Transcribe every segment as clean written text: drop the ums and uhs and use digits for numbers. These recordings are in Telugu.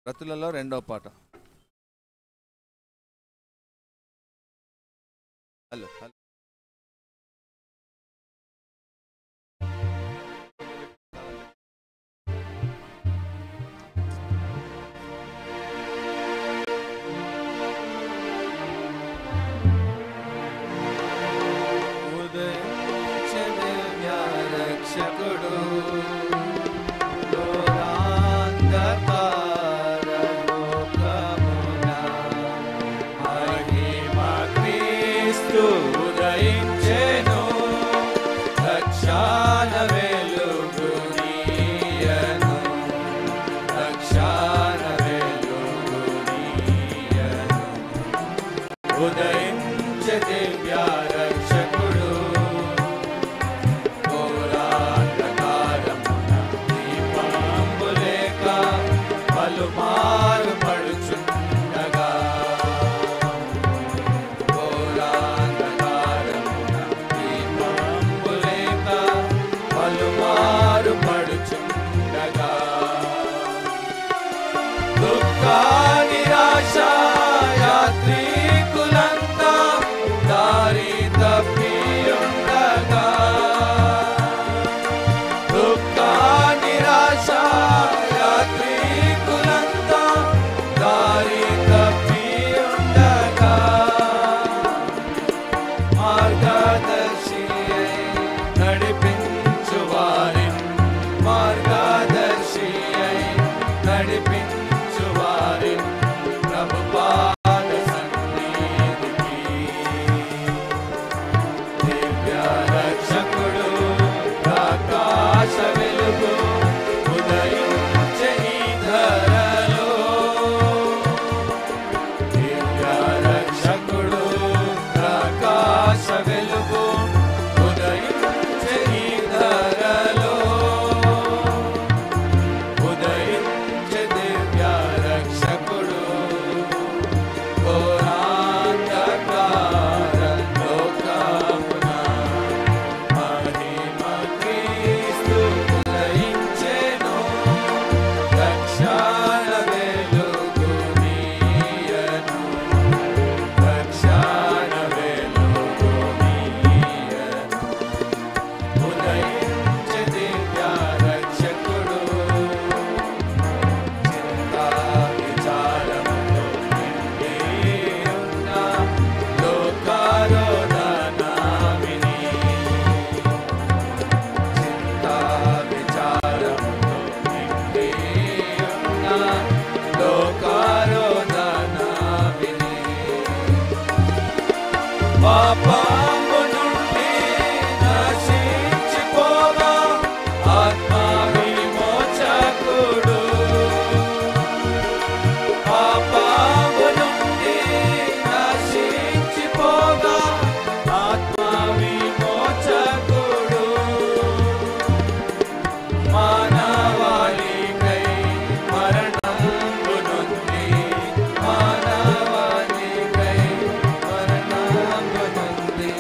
రతులలో 2వ పాట. హలో హలో రక్షకుడు ఉదయించెను రక్షణ వెలుగునియను రక్షణ వెలుగునియను ఉదయించె దివ్య రక్షకుడు ఘోరాంధకారమున దీపంబు లేక పలుమారు పడుచుండగా దుఃఖ నిరాశ యాత్రికులంతా దారి తప్పి ఉండగా దుఃఖ నిరాశ యాత్రికులంతా దారి తప్పి ఉండగా మార్గదర్శి నడిపించు వారిని మార్గదర్శి నడిపించు వారిని ప్రభు పాద సన్నిధికి దివ్య రక్షకుడు ఆకాశ వెలుగు ఉదయించే ఈ ధరలో దివ్య రక్షకుడు ఆకాశ వెలుగు ఉదయించే ఈ ధరలో ఉదయించే దివ్య రక్షకుడు ఘోరాంధకార లోకమున మహిమ క్రీస్తు ఉదయించెను రక్షణ వెలుగునియను రక్షణ వెలుగునియను ఉదయించే దివ్య రక్షకుడు చింతా విచారముతో నిండి ఉన్న లోకారోధనామిని చింతా విచారముతో నిండి ఉన్న లోకారోధనామిని పాపము నుండి నశించిపోగా ఆత్మ విమోచకుడు పాపము నుండి నశించిపోగా ఆత్మ విమోచకుడు మానవాళికై మరణంబు నుండి మానవాళికై మరణంబు నుండి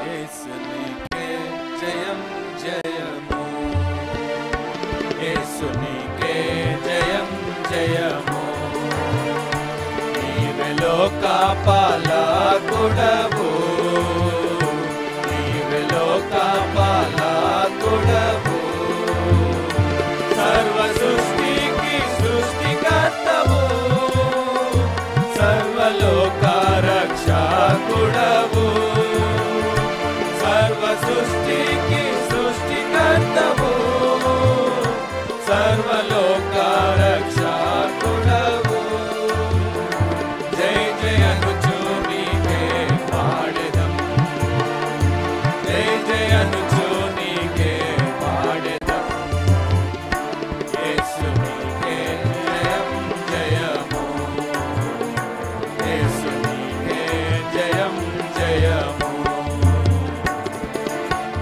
యేసునికే జయం జయము, యేసునికే జయం జయము. నీవే లోక పాలకుడవు, నీవే లోక పాలకుడవు. సర్వ సృష్టికి సృష్టికర్తవు, సర్వలోక రక్షకుడవు. సర్వ సృష్టికి సృష్టికర్తవు, సర్వలోక రక్షకుడవు. జయ జయనుచు నీకే పాడెదం, జయ జయనుచు నీకే పాడెదం. యేసు నీకే జయం జయము, యేసు నీకే జయం జయము.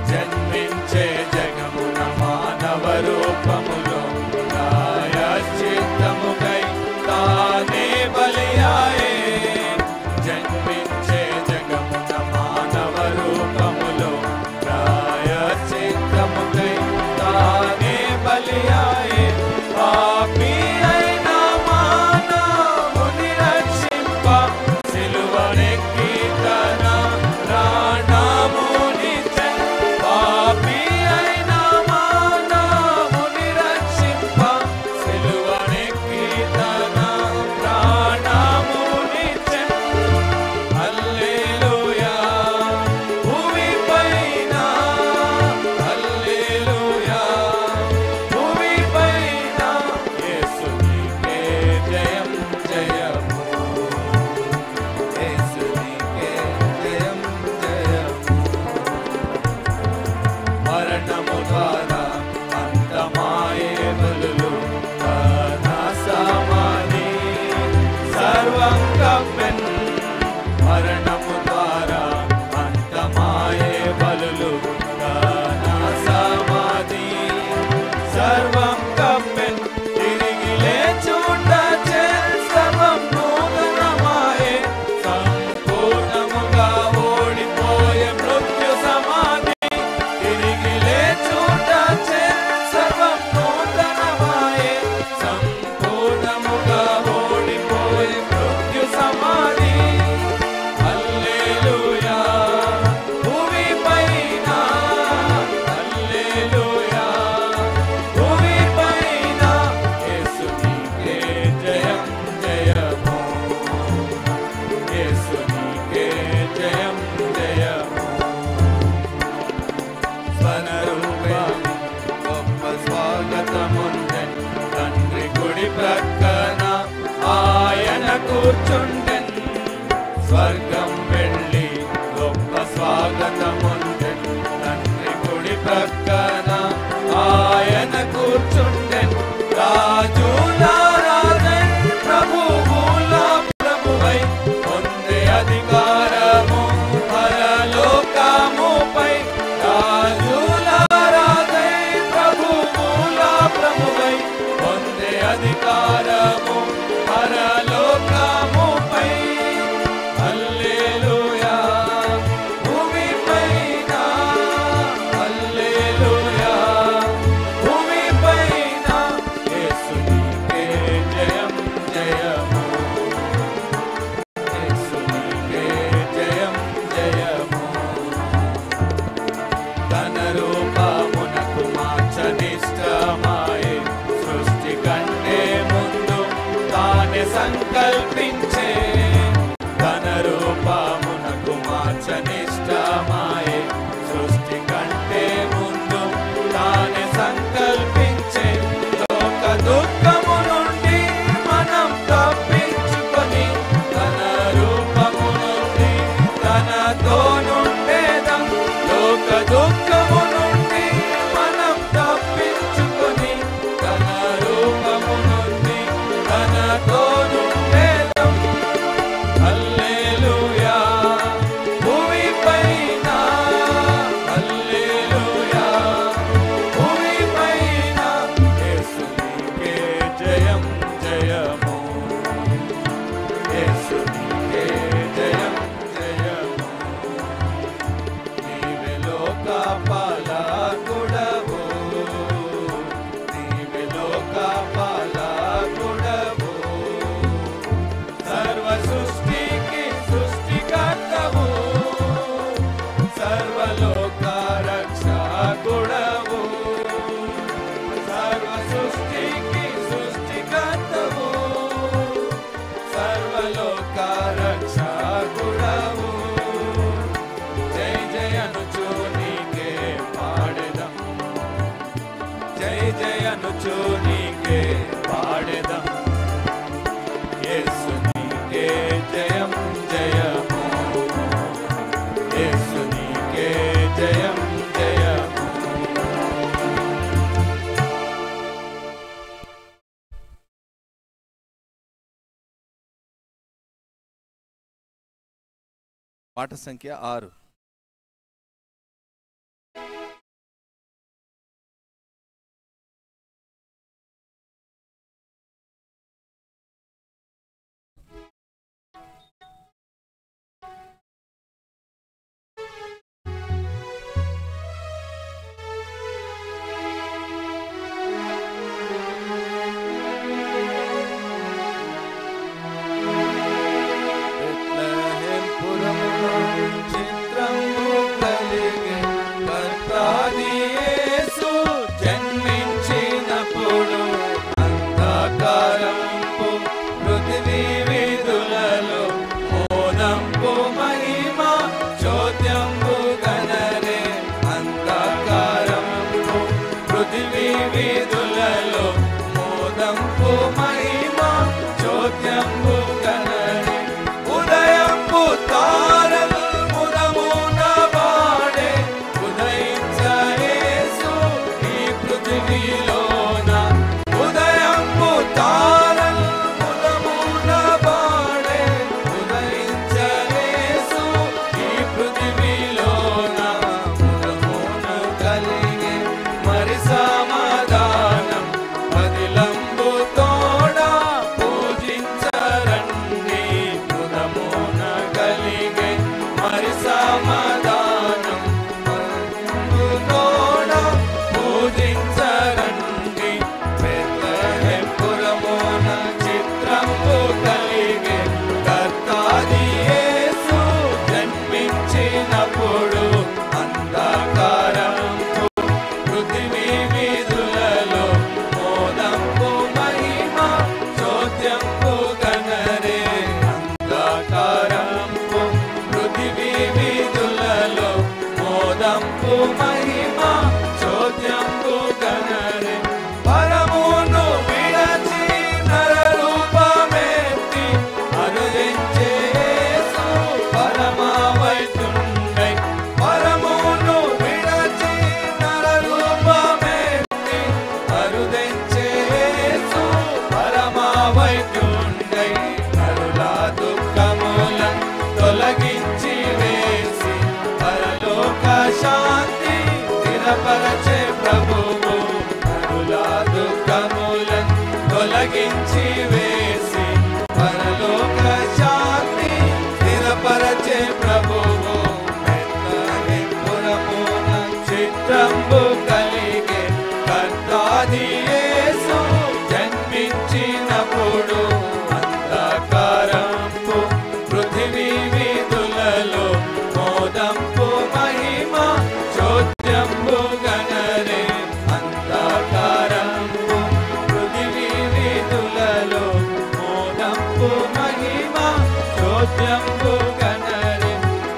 జన్మించే జగమున మానవ రూపములో ప్రాయశ్చిత్తముకై తానే బలియాయే. జన్మించే జగమున మానవ రూపములో ప్రాయశ్చిత్తముకై తానే బలియాయే. పాపి అయిన మానవుని రక్షింప సిలువనెక్కి తన ప్రాణమునిచ్చె. పాపి అయిన మానవుని రక్షింప సిలువనెక్కి తన ప్రాణమునిచ్చె. హల్లెలూయా భూమిపైన, హల్లెలూయా భూమిపైన. యేసు నీకే జయం జయము, యేసు నీకే జయం జయము. మరణము ద్వారా అంతమాయే బలులు తన సమాధి సర్వం కప్పెన్. మరణము ద్వారా అంతమాయే బలులు తన సమాధి సర్వం కప్పెన్. తిరిగి లేచుట సర్వం నూతనమాయే. సంపూర్ణముగా ఓడిపోయే మృత్యు సమాధి. తిరిగి లేచుట సర్వం నూతనమాయే. సంపూర్ణముగా ఓడిపోయే మృత్యు సమాధి. హల్లెలూయా భూమిపైన, హల్లెలూయా భూమిపైన. యేసు నీకే జయం జయము, యేసు నీకే జయం జయము. స్వనరూపం గొప్ప స్వాగతముండెన్, తండ్రి కుడి ప్రక్కన ఆయన కూర్చుండెన్. స్వర్గం వెళ్ళి గొప్ప స్వాగతముండెన్, తండ్రి కుడి ప్రక్కన ఆయన కూర్చుండెన్. రాజుల రాజై ప్రభువుల ప్రభువై పొందే అధికారము పరలోకముపై. రాజుల రాజై ప్రభువుల ప్రభువై పొందే అధికారము పరలోకముపై. జయ జయనుచు నీకే పాడెదం. యేసు నీకే జయం జయము, యేసు నీకే జయం జయము. పాట సంఖ్య 6.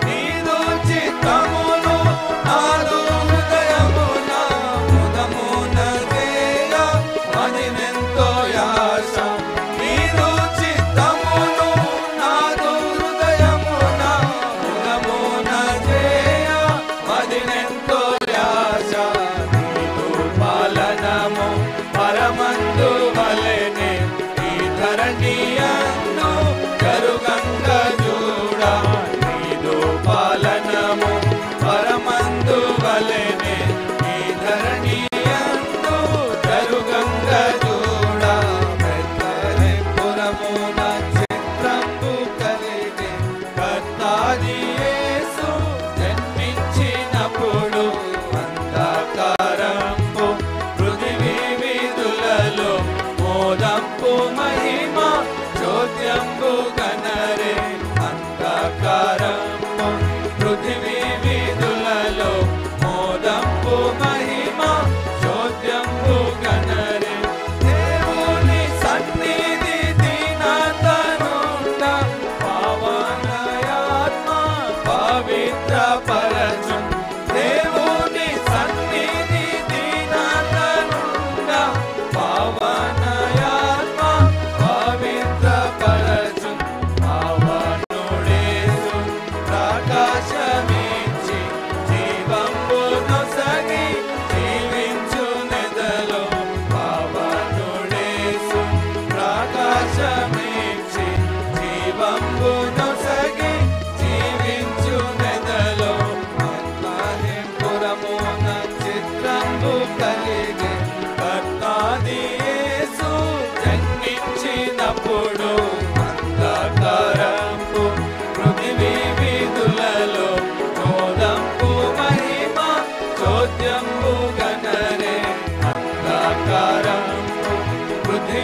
నీదు చిత్తమును నాదు హృదయమున ముదమున చేయ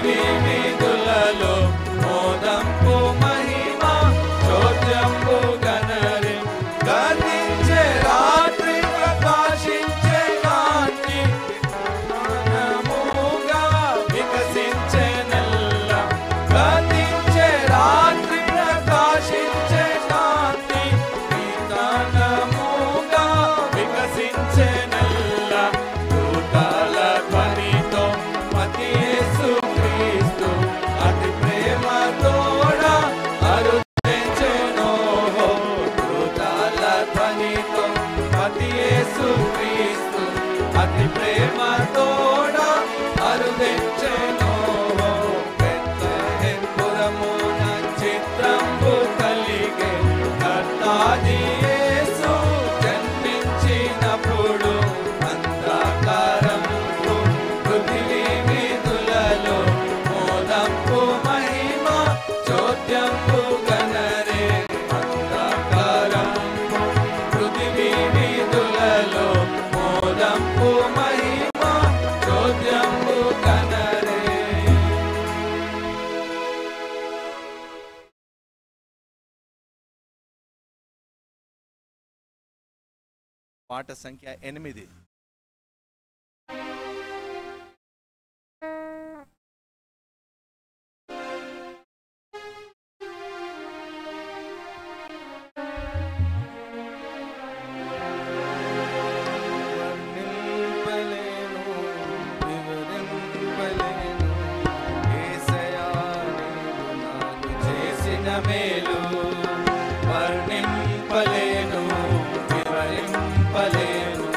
పృథివీ వీధులలో మోదంపు మహిమ చోద్యంపు గణరి గతించే రాత్రి ప్రకాశించే కాంతి జ్ఞానముగా వికసించే నెల్ల గతించే రాత్రి ప్రకాశించే కాంతి జ్ఞానముగా వికసించే నెల్ల దూతల ధ్వనితో మతి యేసు క్రీస్తు అతి ప్రేమ తోడ అరుదించెను దూతల ధ్వనితో మతి యేసు క్రీస్తు అతి ప్రేమ తోడ అరుదించెను బెత్లెహేం పురమున చిత్రంబు కలిగే కర్తాది యేసు జన్మించినప్పుడు అంధకారంబు పృథివీ వీధులలో మోదంపు మహిమ చోద్యంబు గణరే అంధకారంబు పృథివీ వీధులలో మోదంపు మహిమ చోద్యంబు గణరే. పాట సంఖ్య 8. వర్ణింపలేను, వివరింపలేను, యేసయ్యా నీవు నాకు చేసిన మేలు. వర్ణింపలేను, వివరింపలేను,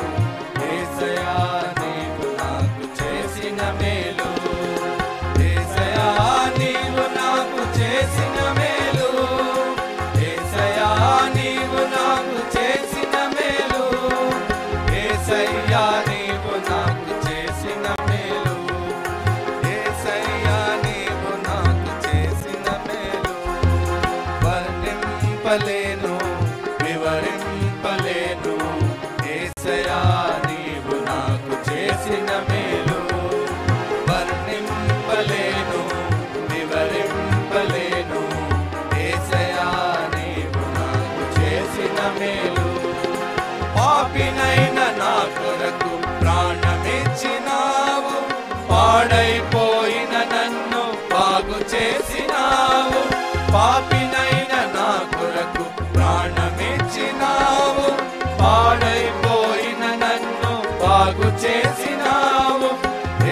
యేసయ్యా నీవు నాకు చేసిన మేలు. యేసయ్యా నీవు నాకు చేసిన మేలు. యేసయ్యా నీవు నాకు చేసిన మేలు. యేసయ్యా నీవు నాకు చేసిన మేలు. యేసయ్యా నీవు నాకు చేసిన మేలు. వర్ణింపలేను, వివరింపలేను, యేసయ్యా నీవు నాకు చేసిన మేలు. వర్ణింపలేను, వివరింపలేను, యేసయ్యా నీవు నాకు చేసిన మేలు. పాపినైన నా కొరకు ప్రాణమిచ్చినావు, పాడైపోయిన నన్ను బాగు చేసినావు. పాపినైన నా కొరకు ప్రాణమిచ్చినావు, పాడైపోయిన నన్ను బాగు చేసినావు.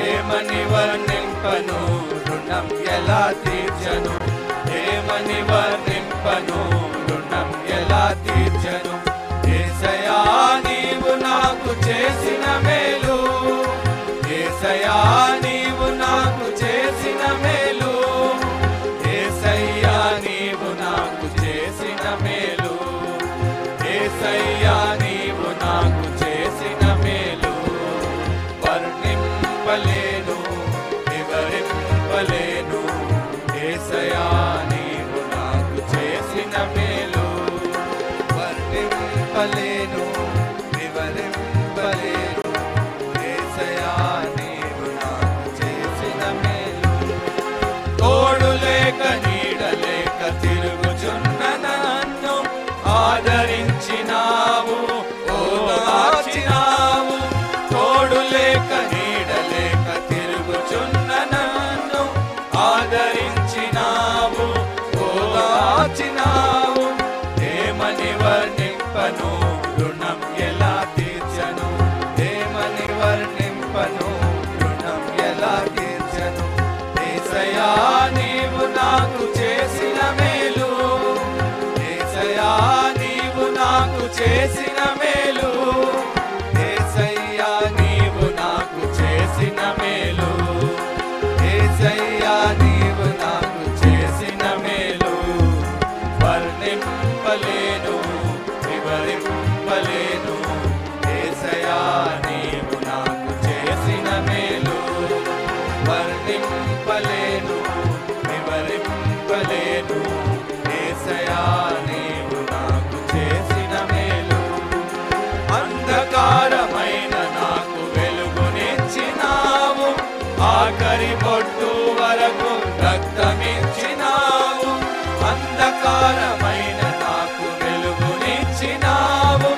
ఏమని వర్ణింపను, రుణం ఎలా తీర్చను? ఏమని వర్ణింపను, రుణం ఎలా తీర్చను? యేసయ్యా నీవు నాకు చేసిన మేలు. యేసయ్యా నీవు నాకు చేసిన మేలు. యేసయ్యా నీవు నాకు చేసిన మేలు. యేసయ్యా నీవు నాకు చేసిన మేలు. వర్ణింపలేను, వివరింపలేను, యేసయ్యా నీవు నాకు చేసిన మేలు. వర్ణింపలేను, వివరింపలేను, యేసయ్యా నీవు నాకు చేసిన మేలు. తోడు లేక నీడ లేక తిరుగుచున్న నన్ను ఆదరించినావు, ఓదార్చినావు. తోడు లేక నీడ లేక తిరుగుచున్న నన్ను ఆదరించినావు, ఓదార్చినావు. ఏమని వర్ణింపను, రుణం ఎలా తీర్చను? ఏమని వర్ణింపను, రుణం ఎలా తీర్చను? యేసయ్యా నీవు నాకు చేసిన మేలు. యేసయ్యా నీవు నాకు చేసిన మేలు. యేసయ్యా నీవు నాకు చేసిన మేలు. యేసయ్యా నీవు నాకు చేసిన మేలు. వర్ణింపలేను, వివరింపలేను, యేసయ్యా నీవు నాకు చేసిన మేలు. వర్ణింపలేను, వివరింపలేను, యేసయ్యా నీవు నాకు చేసిన మేలు. అంధకారమైన నాకు వెలుగునిచ్చినావు, ఆఖరి పొట్టు వరకు అంధకారమైన నాకు వెలుగునిచ్చినావు,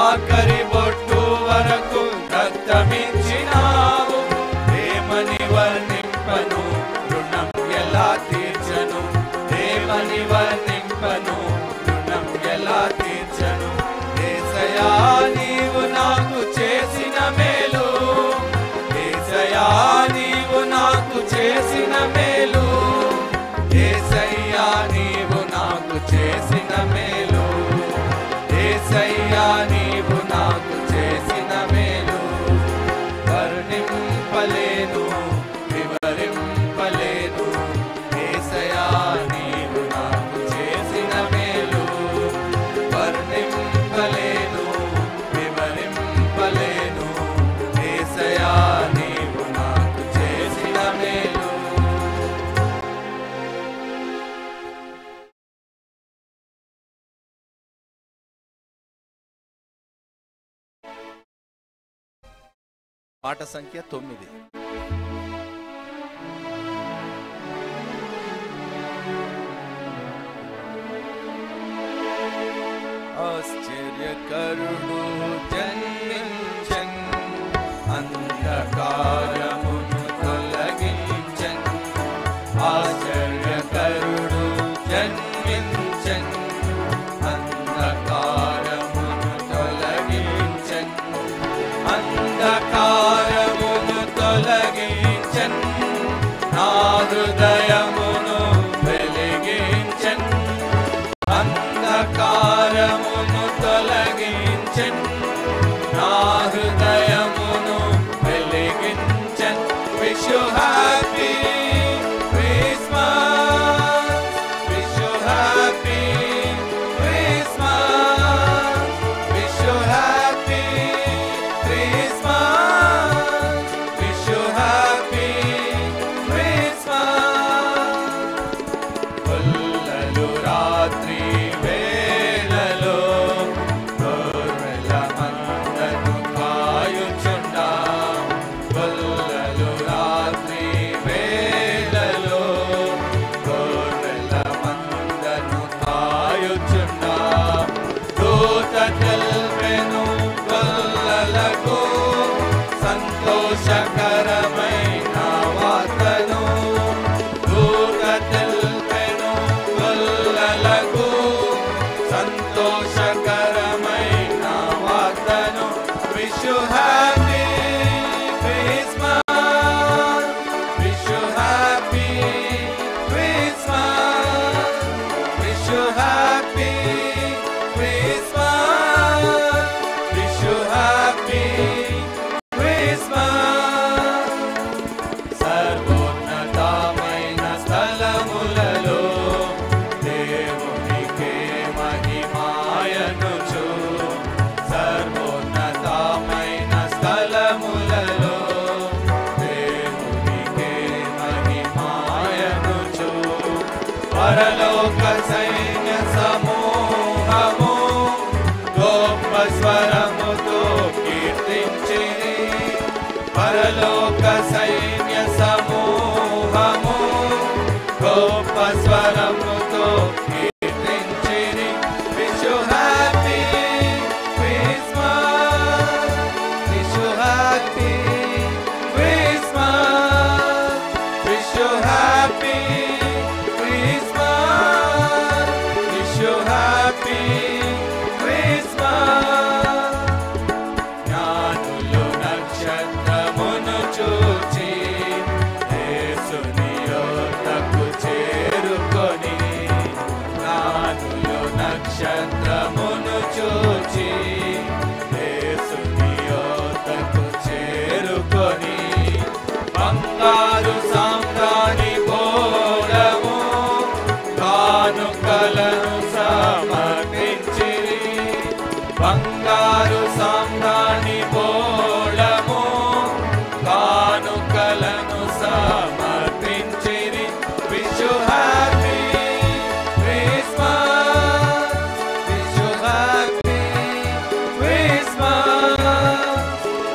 ఆఖరి బొట్టు వరకు రక్తమిచ్చినావు. ప్రేమని వర్ణింపను, రుణం ఎలా తీర్చను, ప్రేమని వర్ణింపను, రుణం ఎలా తీర్చను. యేసయ్యా నీవు నాకు చేసిన మేలు, యేసయ్యా నీవు నాకు చేసిన మేలు, యేసయ్యా నీవు నాకు చేసిన మేలు, యేసయ్యా నీవు నాకు చేసిన మేలు. వర్ణింపలేను, వివరింపలేను, యేసయ్యా నీవు నాకు చేసిన మేలు. వర్ణింపలేను, వివరింపలేను, యేసయ్యా నీవు నాకు చేసిన మేలు. పాట సంఖ్య 9. ఆశ్చర్యకరుడు జన్మించన్, అంధకారమును తొలగించన్. ఆశ్చర్యకరుడు జన్మించన్, అంధకారమును తొలగించన్. అంధకారమును తొలగించన్, నా హృదయమును వెలిగించన్. అంధకారమును తొలగించన్, నా హృదయమును వెలిగించన్. Wish you happy Christmas, wish you happy Christmas, wish you happy Christmas, wish you happy Christmas. పుల్లలు రాత్రి వేళలో గొర్రెల మందను కాయుచుండా, పుల్లలు రాత్రి వేళలో గొర్రెల మందను కాయుచుండా. దూత తెల్పెను గొల్లలకు సంతోషకరమైన వార్తను, దూత తెల్పెను గొల్లలకు సంతోషకరమైన వార్తను. Wish you happy Christmas, wish you happy Christmas, wish you happy Christmas, wish you happy Christmas. సర్వోన్నతమైన స్థలములలో దేవునికే మహిమాయనుచు, సర్వోన్నతమైన స్థలములలో దేవునికే మహిమాయనుచు. పరలోక సైన్య సమూహము గొప్ప స్వరముతో కీర్తించిరి, పరలోక సైన్య సమూహము గొప్ప స్వరముతో కీర్తించిరి. Wish you happy Christmas, wish you happy Christmas, wish you happy Christmas, wish you happy Christmas. జ్ఞానులు నక్షత్రమును చూచి యేసుని యొద్దకు చేరుకొని, జ్ఞానులు నక్షత్రమును చూచి యేసుని యొద్దకు చేరుకొని, బంగారు సాంబ్రాణి బోళము కానుకలను సమర్పించిరి, బంగారు సాంబ్రాణి బోళము కానుకలను సమర్పించిరి. Wish you happy Christmas, wish you happy Christmas,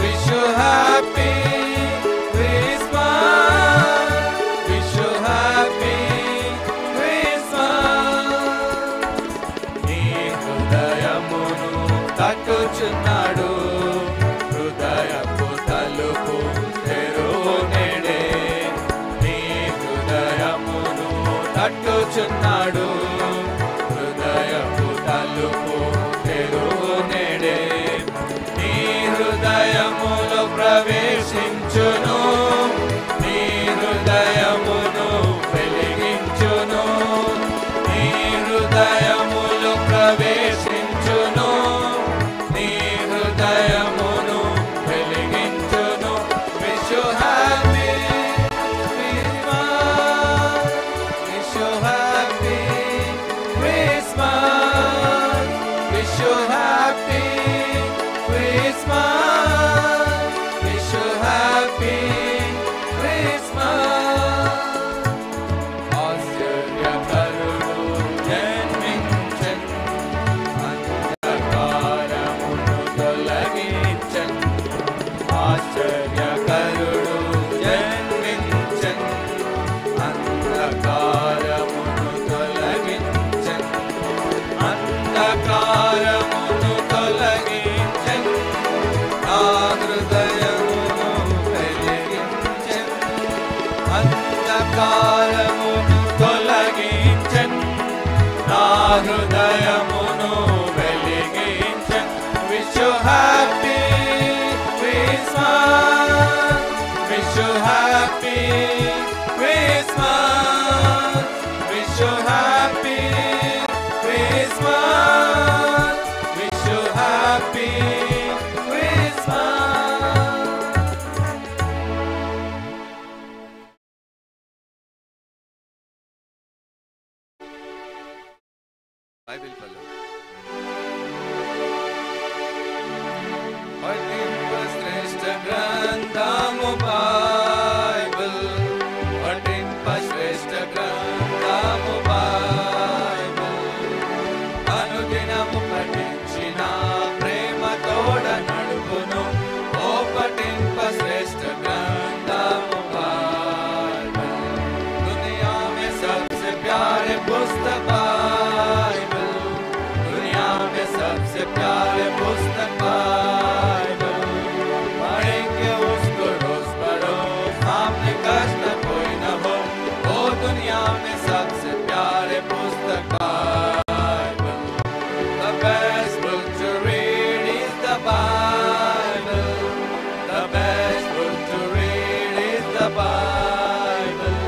wish you happy Christmas, wish you happy Christmas. పిలుచుచున్నాడు. హృదయపు తలుపు తెరువు నేడే, నీ హృదయములో ప్రవేశించును, నీ హృదయమును వెలిగించును, నీ హృదయములో ప్రవేశించును, నీ హృదయమును వెలిగించును. Wish you happy Christmas, wish you happy Christmas, wish you happy Christmas, wish you happy Christmas. ఆశ్చర్యకరుడు జన్మించెన్, అంధకారమును తొలగించెన్. ఆశ్చర్యకరుడు జన్మించెన్, అంధకారమును తొలగించెన్. అంధకారమును తొలగించెన్, నా హృదయమును వెలిగించెన్. అంధకారమును తొలగించెన్, నా హృదయమును వెలిగించెన్. Wish you happy Christmas, wish you happy Christmas, wish you happy Christmas, wish you happy Christmas. Bible పల్లె పఠింప శ్రేష్ఠ గ్రంథము బైబిల్, పఠింప శ్రేష్ఠ గ్రంథము బైబిల్. అనుదినము పఠించిన ప్రేమ తోడ నడుపును, ఓ పఠింప శ్రేష్ఠ గ్రంథము బైబిల్. दुनिया में सबसे प्यारे पुस्तक बाइबल, दुनिया में सबसे प्यारे पुस्तक बाइबल. पढ़ेंगे उसको रोज पढ़ो, सामने कष्ट कोई न हो, ओ दुनिया में सबसे प्यारे पुस्तक Bible. The best book to read is the Bible, the best book to read is the Bible.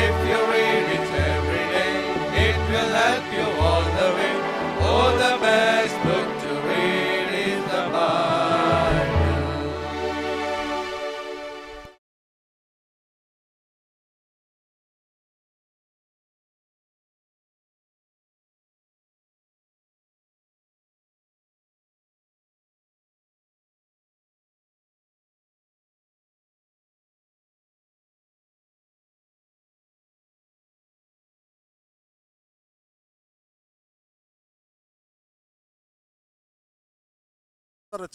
If you read it every day, it will help you all the way. Oh, the best book to read is the Bible.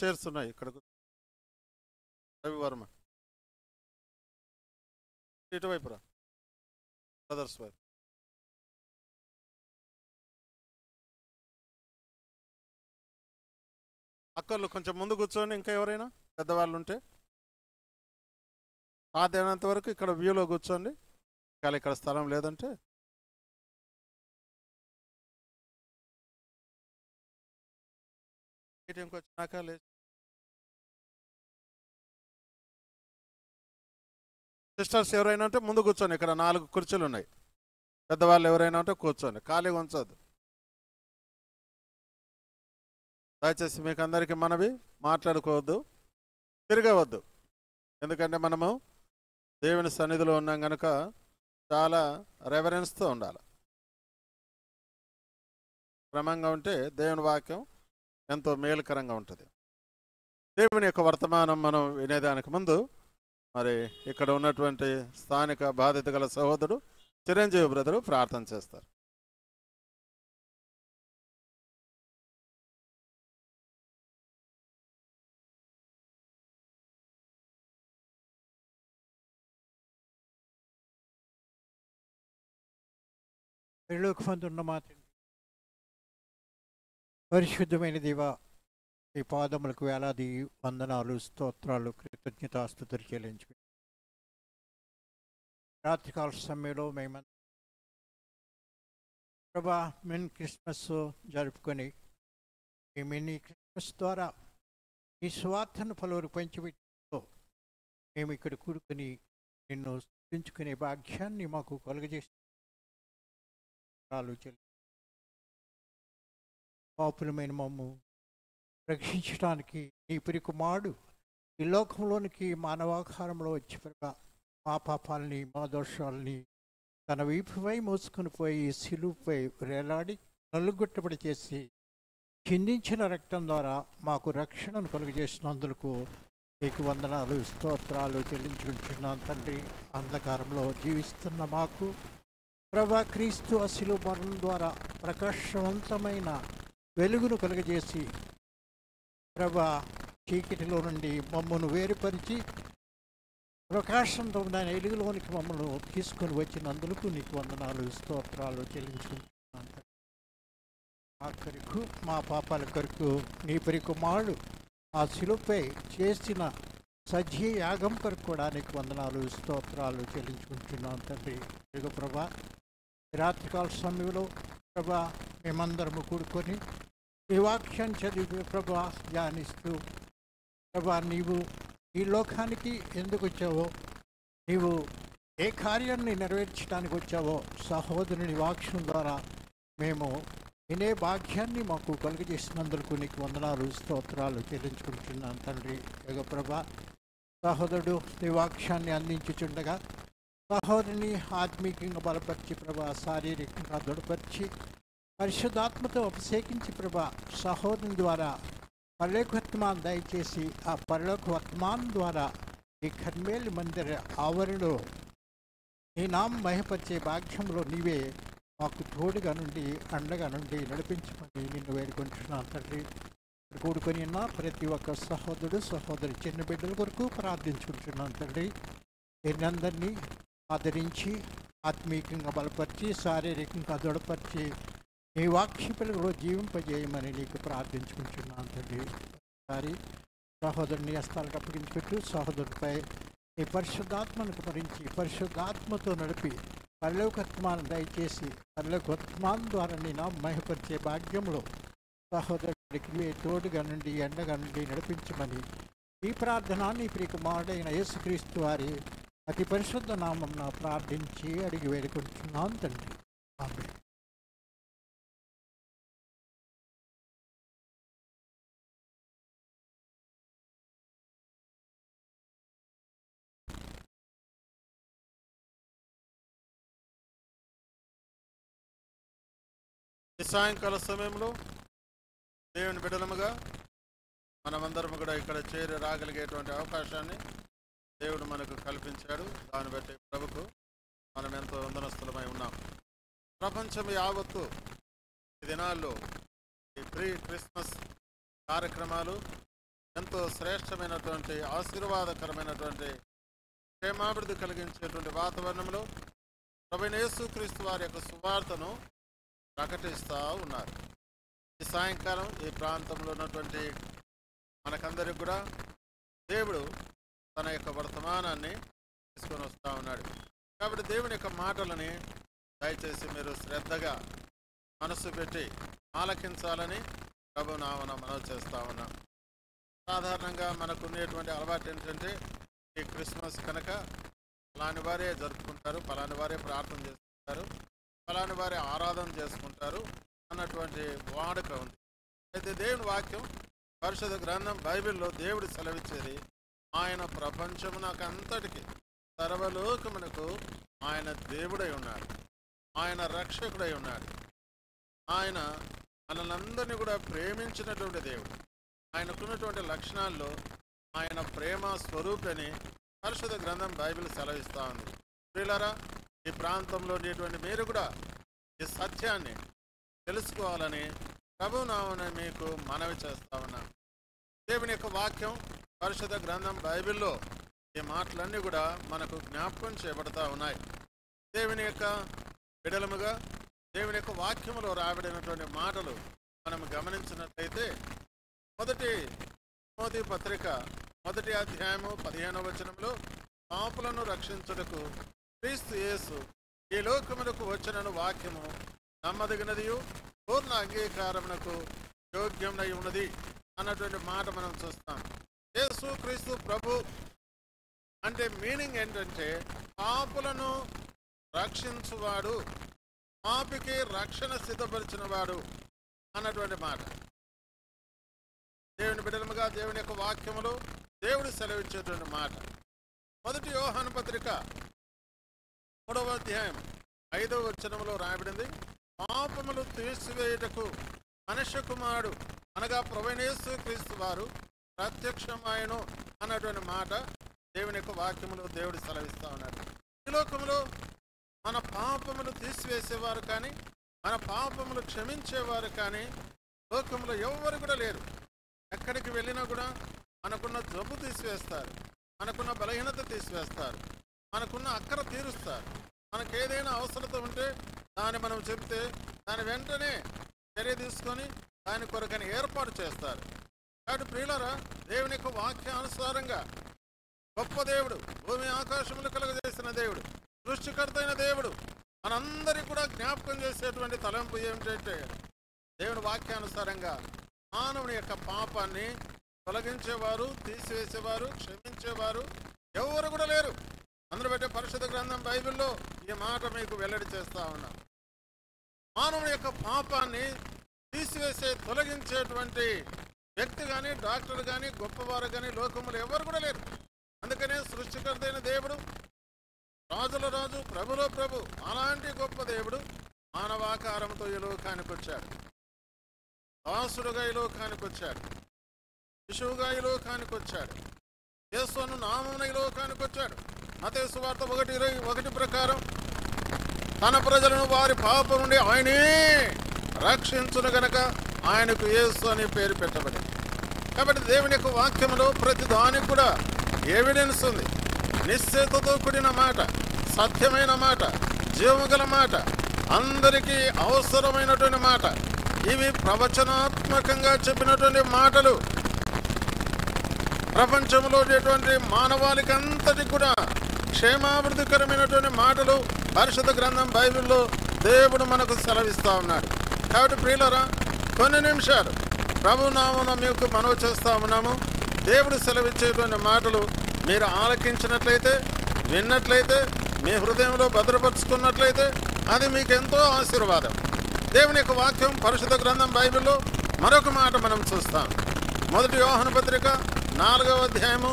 చేరుస్తున్నాయి ఇక్కడ రవివర్మ ఇటువైపు రా బ్రదర్స్ వైపు. అక్కర్లు కొంచెం ముందు కూర్చోండి. ఇంకా ఎవరైనా పెద్దవాళ్ళు ఉంటే సాధ్యమైనంత వరకు ఇక్కడ వ్యూలో కూర్చోండి. కానీ ఇక్కడ స్థలం లేదంటే మీటింగ్కి వచ్చినాక లేదు. సిస్టర్స్ ఎవరైనా ఉంటే ముందు కూర్చోండి. ఇక్కడ 4 కుర్చీలు ఉన్నాయి. పెద్దవాళ్ళు ఎవరైనా ఉంటే కూర్చోండి, ఖాళీగా ఉంచొద్దు. దయచేసి మీకు అందరికీ మనవి, మాట్లాడుకోవద్దు, తిరగవద్దు. ఎందుకంటే మనము దేవుని సన్నిధిలో ఉన్నాం కనుక చాలా రెవరెన్స్తో ఉండాలి. క్రమంగా ఉంటే దేవుని వాక్యం ఎంతో మేలుకరంగా ఉంటుంది. దేవుని యొక్క వర్తమానం మనం వినేదానికి ముందు మరి ఇక్కడ ఉన్నటువంటి స్థానిక బాధ్యత గల సహోదరుడు చిరంజీవి బ్రదరు ప్రార్థన చేస్తారు. పరలోకమందున్న మా తండ్రి, పరిశుద్ధమైన దేవా, ఈ పాదములకు వేలాది వందనాలు, స్తోత్రాలు, కృతజ్ఞతాస్తుతులు చెల్లించుకుంటాం. రాత్రికాల సమయంలో మేము ప్రభా మినీ క్రిస్మస్ జరుపుకొని ఈ మినీ క్రిస్మస్ ద్వారా ఈ స్వార్థను పలువురు పంచిపెట్టుతో మేము ఇక్కడ కూడుకొని నిన్ను స్తుతించుకునే భాగ్యాన్ని మాకు కలుగజేసి పాపులమైన మమ్ము రక్షించడానికి నీ ప్రియకుమారుడు ఈ లోకంలోనికి మానవాకారంలో వచ్చి ప్రభా మా పాపాలని మా దోషాలని తన వీపుపై మోసుకొని పోయి సిలువుపై వేలాడి నలుగుట్టబడి చేసి చిందించిన రక్తం ద్వారా మాకు రక్షణను కలుగజేసినందుకు నీకు వందనాలు స్తోత్రాలు చెల్లించుకుంటున్నాను తండ్రి. అంధకారంలో జీవిస్తున్న మాకు ప్రభా క్రీస్తు శిలువ మరణం ద్వారా ప్రకాశవంతమైన వెలుగును కలుగజేసి ప్రభా చీకటిలో నుండి మమ్మను వేరుపరిచి ప్రకాశంతో దాని వెలుగులోనికి మమ్మల్ని తీసుకొని వచ్చినందుకు నీకు వందనాలు స్తోత్రాలు చెల్లించుకుంటున్నాను. మా కొరకు మా పాపాల కొరకు నీ ప్రియకుమారుడు ఆ శిలువపై చేసిన సజీవ యాగం కొరకు కూడా నీకు వందనాలు స్తోత్రాలు చెల్లించుకుంటున్నాను తండ్రి. ఇదిగో ప్రభా రాత్రికాల సమయంలో ప్రభా మేమందరము కూడుకొని ఈ వాక్యం చదివి ప్రభా ధ్యానిస్తూ ప్రభా నీవు ఈ లోకానికి ఎందుకు వచ్చావో, నీవు ఏ కార్యాన్ని నెరవేర్చడానికి వచ్చావో సహోదరుని వాక్యం ద్వారా మేము వినే భాగ్యాన్ని మాకు కలుగజేసినందుకు నీకు వందనాలు స్తోత్రాలు చెల్లించుకుంటున్నాను తండ్రి. యోగ ప్రభా సహోదరుడు నీ వాక్యాన్ని అందించుచుండగా సహోదరుని ఆత్మీయంగా బలపరిచి ప్రభా శారీరకంగా దృఢపరిచి పరిశుద్ధాత్మతో అభిషేకించి ప్రభా సహోదరుని ద్వారా పరలోక వర్తమానం దయచేసి ఆ పరలోక వర్తమానం ద్వారా ఈ కర్మేలి మందిర ఆవరణలో నీ నామం మహిమపరిచే భాగ్యంలో నీవే మాకు తోడుగా నుండి అండగా నుండి నడిపించమని నిన్ను వేడుకుంటున్నాను తండ్రి. కూడుకొని ఉన్న ప్రతి ఒక్క సహోదరుడు సహోదరి చిన్న బిడ్డల కొరకు ప్రార్థించుకుంటున్నాను తండ్రి. వీరినందరినీ ఆదరించి ఆత్మీయంగా బలపరిచి శారీరకంగా దృఢపరిచి నీ వాక్య పిల్లలు జీవింపజేయమని నీకు ప్రార్థించుకుంటున్నాను తండ్రి. ఒకసారి సహోదరుని హస్తాలకు అప్పగించుకుంటూ సహోదరుడిపై నీ పరిశుద్ధాత్మను భరించి పరిశుద్ధాత్మతో నడిపి పరలోకత్మాన్ని దయచేసి పరలోకత్మానం ద్వారా నీ నామం మహిమపరిచే భాగ్యంలో సహోదరుడికి తోడుగా నుండి ఎండగా నుండి నడిపించమని ఈ ప్రార్థన నీ ప్రియకుమారుడైన యేసుక్రీస్తు వారి అతి పరిశుద్ధ నామం ప్రార్థించి అడిగి వేడుకుంటున్నాను తండ్రి. ఆమేన్. ఈ సాయంకాల సమయంలో దేవుని బిడ్డలముగా మనమందరము కూడా ఇక్కడ చేరి రాగలిగేటువంటి అవకాశాన్ని దేవుడు మనకు కల్పించాడు. దాన్ని బట్టి ప్రభుకు మనం ఎంతో వందనస్తులమై ఉన్నాం. ప్రపంచం యావత్తు ఈ దినాల్లో ఈ ప్రీ క్రిస్మస్ కార్యక్రమాలు ఎంతో శ్రేష్టమైనటువంటి ఆశీర్వాదకరమైనటువంటి క్షేమాభివృద్ధి కలిగించేటువంటి వాతావరణంలో ప్రభువైన యేసుక్రీస్తు వారి యొక్క సువార్తను ప్రకటిస్తూ ఉన్నారు. ఈ సాయంకాలం ఈ ప్రాంతంలో ఉన్నటువంటి మనకందరికి కూడా దేవుడు తన యొక్క వర్తమానాన్ని తీసుకొని వస్తూ ఉన్నాడు. కాబట్టి దేవుని యొక్క మాటలని దయచేసి మీరు శ్రద్ధగా మనసు పెట్టి ఆలకించాలని ప్రభు నామన మనవి చేస్తూ ఉన్నాం. సాధారణంగా మనకు ఉండేటువంటి అలవాటు ఏంటంటే ఈ క్రిస్మస్ కనుక ఫలాని వారే జరుపుకుంటారు, ఫలాని వారే ప్రార్థన చేసుకుంటారు, ఫలాని వారే ఆరాధన చేసుకుంటారు అన్నటువంటి వాడుక ఉంది. అయితే దేవుని వాక్యం పరిశుద్ధ గ్రంథం బైబిల్లో దేవుడు సెలవిచ్చేది ఆయన ప్రపంచమునకంతటికి సర్వలోకమునకు ఆయన దేవుడై ఉన్నాడు, ఆయన రక్షకుడై ఉన్నాడు, ఆయన మనలందరినీ కూడా ప్రేమించినటువంటి దేవుడు. ఆయనకున్నటువంటి లక్షణాల్లో ఆయన ప్రేమ స్వరూపని పరిశుద్ధ గ్రంథం బైబిల్ సెలవిస్తూ ఉంది. ప్రియులారా, ఈ ప్రాంతంలో ఉండేటువంటి మీరు కూడా ఈ సత్యాన్ని తెలుసుకోవాలని ప్రభునామన మీకు మనవి చేస్తా ఉన్నాను. దేవుని యొక్క వాక్యం పరిశుద్ధ గ్రంథం బైబిల్లో ఈ మాటలన్నీ కూడా మనకు జ్ఞాపకం చేయబడతా ఉన్నాయి. దేవుని యొక్క బిడలముగా దేవుని యొక్క వాక్యములో రాబడినటువంటి మాటలు మనం గమనించినట్లయితే మొదటి తిమోతి పత్రిక 1వ అధ్యాయము 15వ వచనంలో పాపులను రక్షించుటకు క్రీస్తు యేసు ఈ లోకమునకు వచ్చినను వాక్యము నమ్మదగినదియు పూర్ణ అంగీకారమునకు యోగ్యమై ఉన్నది అన్నటువంటి మాట మనం చూస్తాం. యేసు క్రీస్తు ప్రభు అంటే మీనింగ్ ఏంటంటే పాపులను రక్షించువాడు, పాపికి రక్షణ సిద్ధపరిచిన వాడు అన్నటువంటి మాట. దేవుని బిడ్డలుగా దేవుని యొక్క వాక్యములు దేవుడు సెలవిచ్చేటువంటి మాట. 1 యోహాను పత్రిక 3వ అధ్యాయం 5వ వచనములో రాయబడింది, పాపములు తీసివేయుటకు మనుష్య కుమారుడు అనగా ప్రభువైన యేసు క్రీస్తు వారు ప్రత్యక్షమాయను అన్నటువంటి మాట దేవుని యొక్క వాక్యములు దేవుడు సెలవిస్తా ఉన్నాడు. ఈ లోకంలో మన పాపములు తీసివేసేవారు కానీ, మన పాపములు క్షమించేవారు కానీ లోకంలో ఎవరు కూడా లేరు. ఎక్కడికి వెళ్ళినా కూడా మనకున్న జబ్బు తీసివేస్తారు, మనకున్న బలహీనత తీసివేస్తారు, మనకున్న అక్కర తీరుస్తారు. మనకేదైనా అవసరత ఉంటే దాన్ని మనం చెప్తే దాని వెంటనే చర్య తీసుకొని దాని కొరకని ఏర్పాటు చేస్తారు. కాబట్టి ప్రియులారా, దేవుని యొక్క వాక్యానుసారంగా గొప్ప దేవుడు, భూమి ఆకాశములు కలుగజేసిన దేవుడు, సృష్టికర్త అయిన దేవుడు మనందరికీ కూడా జ్ఞాపకం చేసేటువంటి తలంపు ఏమిటంటే, దేవుని వాక్యానుసారంగా మానవుని యొక్క పాపాన్ని తొలగించేవారు, తీసివేసేవారు, క్షమించేవారు ఎవరు కూడా లేరు. అందులో బట్టి పరిశుద్ధ గ్రంథం బైబిల్లో ఈ మాట మీకు వెల్లడి చేస్తా ఉన్నాం. మానవుని యొక్క పాపాన్ని తీసివేసే, తొలగించేటువంటి వ్యక్తి కానీ, డాక్టర్ కానీ, గొప్పవారు కానీ లోకములు ఎవరు కూడా లేరు. అందుకనే సృష్టికర్త అయిన దేవుడు, రాజుల రాజు, ప్రభులో ప్రభు, అలాంటి గొప్ప దేవుడు మానవాకారంతో ఈ లోకానికి వచ్చాడు. దాసుడుగా ఈ లోకానికి వచ్చాడు, శిశువుగా ఈ లోకానికి వచ్చాడు, యేసు అను నామమున ఈ లోకానికి వచ్చాడు. మత్తయి సువార్త 1:21 ప్రకారం తన ప్రజలను వారి పాపం నుండి ఆయనే రక్షించును గనక ఆయనకు యేసు అని పేరు పెట్టబడింది. కాబట్టి దేవుని యొక్క వాక్యంలో ప్రతి దానికి కూడా ఎవిడెన్స్ ఉంది. నిశ్చయతతో కూడిన మాట, సత్యమైన మాట, జీవగల మాట, అందరికీ అవసరమైనటువంటి మాట. ఇవి ప్రవచనాత్మకంగా చెప్పినటువంటి మాటలు. ప్రపంచంలో ఉన్నటువంటి మానవాళికి అంతటి కూడా క్షేమాభివృద్ధికరమైనటువంటి మాటలు పరిశుద్ధ గ్రంథం బైబిల్లో దేవుడు మనకు సెలవిస్తా ఉన్నాడు. కాబట్టి ప్రియులారా, కొన్ని నిమిషాలు ప్రభు నామమున మీకు మనవి చేస్తా ఉన్నాము. దేవుడు సెలవిచ్చేటువంటి మాటలు మీరు ఆలకించినట్లయితే, విన్నట్లయితే, మీ హృదయంలో భద్రపరుచుకున్నట్లయితే అది మీకు ఎంతో ఆశీర్వాదం. దేవుని యొక్క వాక్యం పరిశుద్ధ గ్రంథం బైబిల్లో మరొక మాట మనం చూస్తాం. 1 యోహాను పత్రిక 4వ అధ్యాయము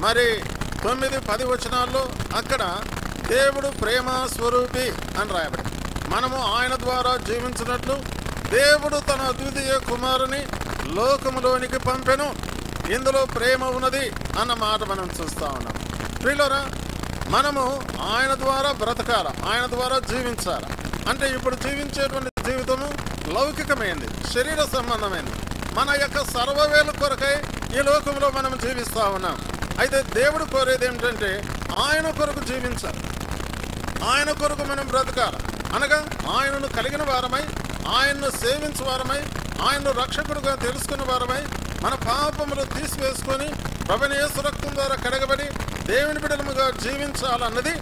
9-10 వచనాల్లో అక్కడ దేవుడు ప్రేమ స్వరూపి అని రాయబడింది. మనము ఆయన ద్వారా జీవించినట్లు దేవుడు తన అద్వితీయ కుమారుని లోకములోనికి పంపెను, ఇందులో ప్రేమ ఉన్నది అన్న మాట మనం చూస్తా ఉన్నాం. ప్రియులారా, మనము ఆయన ద్వారా బ్రతకాల, ఆయన ద్వారా జీవించాల. అంటే ఇప్పుడు జీవించేటువంటి జీవితము లౌకికమైంది, శరీర సంబంధమైంది. మన యొక్క సర్వవేలు కొరకై ఈ లోకంలో మనం జీవిస్తా ఉన్నాం. అయితే దేవుడు కోరేది ఏమిటంటే ఆయన కొరకు జీవించాలి, ఆయన కొరకు మనం బ్రతకాలి. అనగా ఆయనను కలిగిన వారమై, ఆయన్ను సేవించే వారమై, ఆయన్ను రక్షకుడుగా తెలుసుకున్న వారమై, మన పాపములు తీసివేసుకొని ప్రభువైన యేసు రక్తం ద్వారా కడగబడి దేవుని బిడ్డలముగా జీవించాలన్నది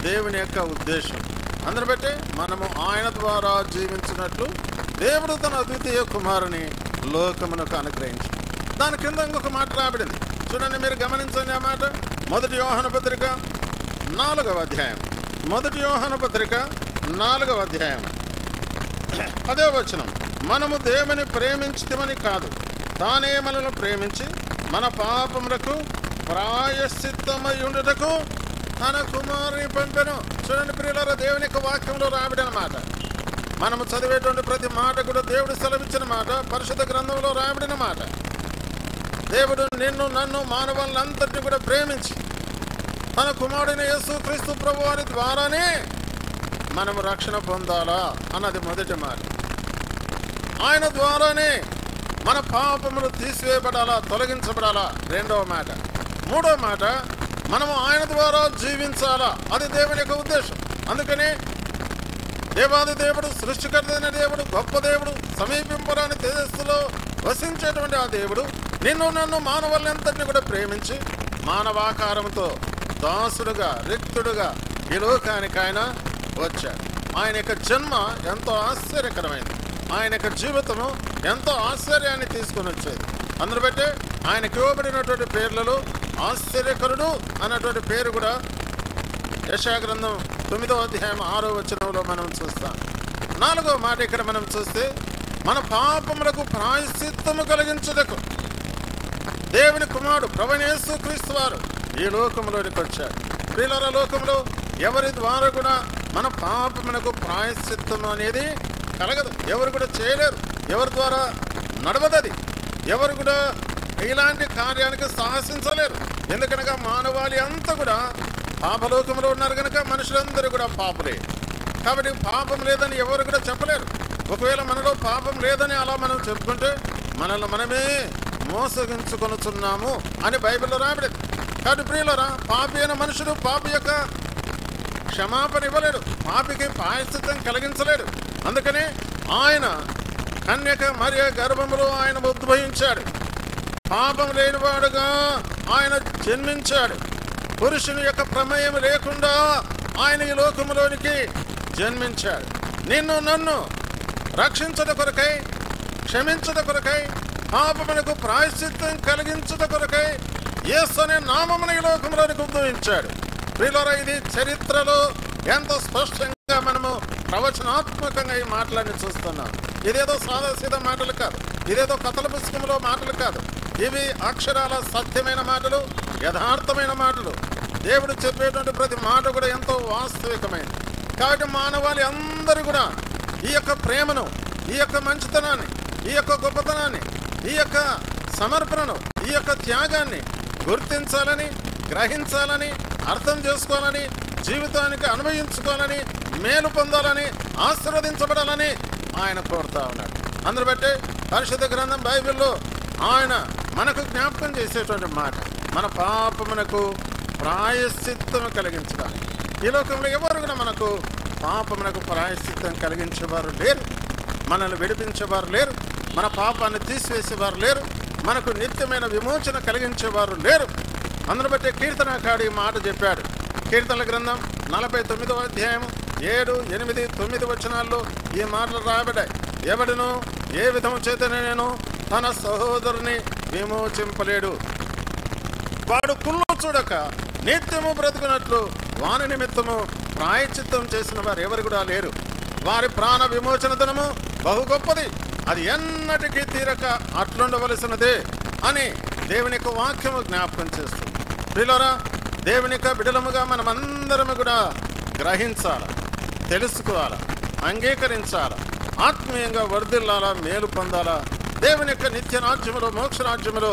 దేవుని యొక్క ఉద్దేశం. అందును బట్టి మనము ఆయన ద్వారా జీవించినట్లు దేవుడు తన అద్వితీయ కుమారుని లోకమునకు అనుగ్రహించి. దాని కింద ఇంకొక మాట రాబడింది, చూడండి, మీరు గమనించండి ఆ మాట. 1 యోహాను పత్రిక 4వ అధ్యాయం, 1 యోహాను పత్రిక 4వ అధ్యాయం 10వ వచనం, మనము దేవుని ప్రేమించితిమని కాదు, తానే మనల్ని ప్రేమించి మన పాపములకు ప్రాయశ్చిత్తమై ఉండుటకు తన కుమారుని పంపెను. చూడండి ప్రియులారా, దేవుని యొక్క వాక్యంలో రాబడిన మాట, మనము చదివేటువంటి ప్రతి మాట కూడా దేవుడు సెలవిచ్చిన మాట, పరిశుద్ధ గ్రంథంలో రాబడిన మాట. దేవుడు నిన్ను, నన్ను, మానవాళ్ళందరినీ కూడా ప్రేమించి తన కుమారుడైన యేసు క్రీస్తు ప్రభు వారి ద్వారానే మనము రక్షణ పొందాలా అన్నది మొదటి మాట. ఆయన ద్వారానే మన పాపములు తీసివేయబడాలా, తొలగించబడాలా రెండవ మాట. మూడవ మాట, మనము ఆయన ద్వారా జీవించాలా, అది దేవుని యొక్క ఉద్దేశం. అందుకనే దేవాది దేవుడు, సృష్టికర్త అయిన దేవుడు, గొప్ప దేవుడు, సమీపింపరాని తేజస్సులో వసించేటువంటి ఆ దేవుడు నిన్ను, నన్ను, మానవులంతటిని కూడా ప్రేమించి మానవాకారంతో దాసుడుగా, రిక్తుడుగా ఈ లోకానికి ఆయన వచ్చాడు. ఆయన యొక్క జన్మ ఎంతో ఆశ్చర్యకరమైంది. ఆయన యొక్క జీవితము ఎంతో ఆశ్చర్యాన్ని తీసుకొని వచ్చేది. అందును బట్టి ఆయనకి ఇవ్వబడినటువంటి పేర్లలో ఆశ్చర్యకరుడు అన్నటువంటి పేరు కూడా యెషయా గ్రంథం 9వ అధ్యాయం 6వ వచనంలో మనం చూస్తాం. 4వ మాట ఇక్కడ మనం చూస్తే, మన పాపములకు ప్రాయశ్చిత్తము కలిగించుటకు దేవుని కుమారుడు ప్రభువైన యేసుక్రీస్తు వారు ఈ లోకంలోనికి వచ్చాడు. ప్రియులారా, లోకంలో ఎవరి ద్వారా కూడా మన పాపములకు ప్రాయశ్చిత్తం అనేది కలగదు. ఎవరు కూడా చేయలేరు. ఎవరి ద్వారా నడవదది. ఎవరు కూడా ఇలాంటి కార్యానికి సాహసించలేరు. ఎందుకనగా మానవాళి అంతా కూడా పాపలోకంలో ఉన్నారు కనుక మనుషులందరూ కూడా పాపులే. కాబట్టి పాపం లేదని ఎవరు కూడా చెప్పలేరు. ఒకవేళ మనలో పాపం లేదని అలా మనం చెప్పుకుంటే మనల్ని మనమే మోసగించుకొనుచున్నాము అని బైబిల్లో రాబడింది. కాబట్టి ప్రియులరా, పాపి అయిన మనుషుడు పాపి యొక్క క్షమాపణ ఇవ్వలేడు, పాపికి ప్రాయశ్చిత్తం కలిగించలేడు. అందుకని ఆయన కన్యక మరియ గర్భములో ఆయన ఉద్భవించాడు. పాపం లేనివాడుగా ఆయన జన్మించాడు. పురుషుని యొక్క ప్రమేయం లేకుండా ఆయన ఈ లోకములోనికి జన్మించాడు. నిన్ను నన్ను రక్షించుట కొరకై, క్షమించుట కొరకై, పాపమునకు ప్రాయశ్చిత్తం కలిగించుట కొరకై యేసు అనే నామమున ఈ లోకంలోనికి ఉద్భవించాడు. ప్రియులారా, ఇది చరిత్రలో ఎంతో స్పష్టంగా మనము ప్రవచనాత్మకంగా ఈ మాటలన్నీ చూస్తున్నాం. ఇదేదో సాదాసీదా మాటలు కాదు, ఇదేదో కథల పుస్తకంలో మాటలు కాదు. ఇవి అక్షరాల సత్యమైన మాటలు, యథార్థమైన మాటలు. దేవుడు చెప్పేటువంటి ప్రతి మాట కూడా ఎంతో వాస్తవికమైనది. కాబట్టి మానవాళి అందరూ కూడా ఈ యొక్క ప్రేమను, ఈ యొక్క మంచితనాన్ని, ఈ యొక్క గొప్పతనాన్ని, ఈ యొక్క సమర్పణను, ఈ యొక్క త్యాగాన్ని గుర్తించాలని, గ్రహించాలని, అర్థం చేసుకోవాలని, జీవితానికి అనుభవించుకోవాలని, మేలు పొందాలని, ఆశీర్వదించబడాలని ఆయన కోరుతా ఉన్నాడు. అందును బట్టి పరిశుద్ధ గ్రంథం బైబిల్లో ఆయన మనకు జ్ఞాపకం చేసేటువంటి మాట, మన పాపమునకు ప్రాయశ్చిత్తం కలిగించడానికి. ఈ లోకంలో ఎవరు కూడా మనకు పాపమునకు ప్రాయశ్చిత్తం కలిగించేవారు లేరు. మనల్ని విడిపించేవారు లేరు. మన పాపాన్ని తీసివేసేవారు లేరు. మనకు నిత్యమైన విమోచన కలిగించేవారు లేరు. అందును బట్టి కీర్తనకాడు ఈ మాట చెప్పాడు. కీర్తనల గ్రంథం 49వ అధ్యాయం 7, 8, 9 వచనాల్లో ఈ మాటలు రాయబడ్డాయి. ఎవడును ఏ విధము చేతనే నేను తన సహోదరుని విమోచింపలేడు. వాడు కుళ్ళు చూడక నిత్యము బ్రతుకున్నట్లు వాని నిమిత్తము ప్రాయశ్చిత్తం చేసిన వారు ఎవరు కూడా లేరు. వారి ప్రాణ విమోచన ధనము బహు గొప్పది, అది ఎన్నటికీ తీరక అట్లుండవలసినదే అని దేవుని యొక్క వాక్యము జ్ఞాపకం చేస్తుంది. ప్రియులారా, దేవుని యొక్క బిడలముగా మనమందరము కూడా గ్రహించాల, తెలుసుకోవాలా, అంగీకరించాలా, ఆత్మీయంగా వర్ధిల్లాలా, మేలు పొందాలా. దేవుని యొక్క నిత్య రాజ్యములో, మోక్ష రాజ్యములో,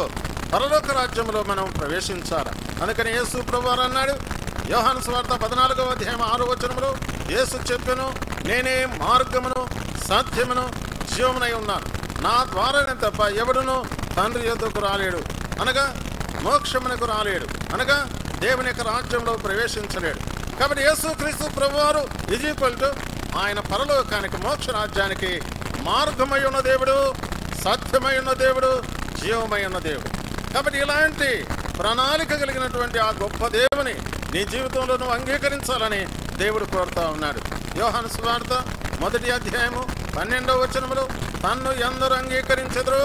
పరలోక రాజ్యములో మనం ప్రవేశించాలి. అందుకని యేసు ప్రభువారు అన్నాడు, యోహాను సువార్త 14వ అధ్యాయం 6వ వచనములో యేసు చెప్పెను, నేనే మార్గమును, సత్యమును, జీవమునై ఉన్నాను. నా ద్వారానే తప్ప ఎవడును తండ్రి యొద్దకు రాలేడు, అనగా మోక్షమునకు రాలేడు, అనగా దేవుని యొక్క రాజ్యంలో ప్రవేశించలేడు. కాబట్టి యేసుక్రీస్తు ప్రభువారు ఈక్వల్ ఆయన పరలోకానికి, మోక్ష రాజ్యానికి మార్గమై ఉన్న దేవుడు, సత్యమై ఉన్న దేవుడు, జీవమై ఉన్న దేవుడు. కాబట్టి ఇలాంటి ప్రణాళిక కలిగినటువంటి ఆ గొప్ప దేవుని నీ జీవితంలో నువ్వు అంగీకరించాలని దేవుడు కోరుతా ఉన్నాడు. యోహాను సువార్త 1వ అధ్యాయము 12వ వచనములో తన్ను ఎందరు అంగీకరించెదరో,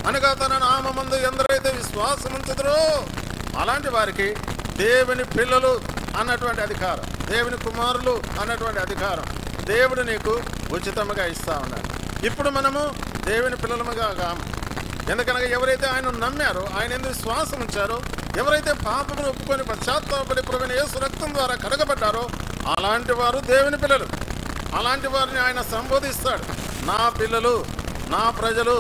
అనగా తన నామమందు ఎందరైతే విశ్వాసం ఉంచెదరో అలాంటి వారికి దేవుని పిల్లలు అన్నటువంటి అధికారం, దేవుని కుమారులు అన్నటువంటి అధికారం దేవుడు నీకు ఉచితంగా ఇస్తా ఉన్నాడు. ఇప్పుడు మనము దేవుని పిల్లలముగా కాము. ఎందుకనగా ఎవరైతే ఆయన నమ్మారో, ఆయన ఎందుకు విశ్వాసం ఉంచారో, ఎవరైతే పాపమును ఒప్పుకొని పశ్చాత్తాపడి ప్రభువైన యేసు రక్తం ద్వారా కడగబడ్డారో అలాంటి వారు దేవుని పిల్లలు. అలాంటి వారిని ఆయన సంబోధిస్తాడు. నా పిల్లలు, నా ప్రజలు,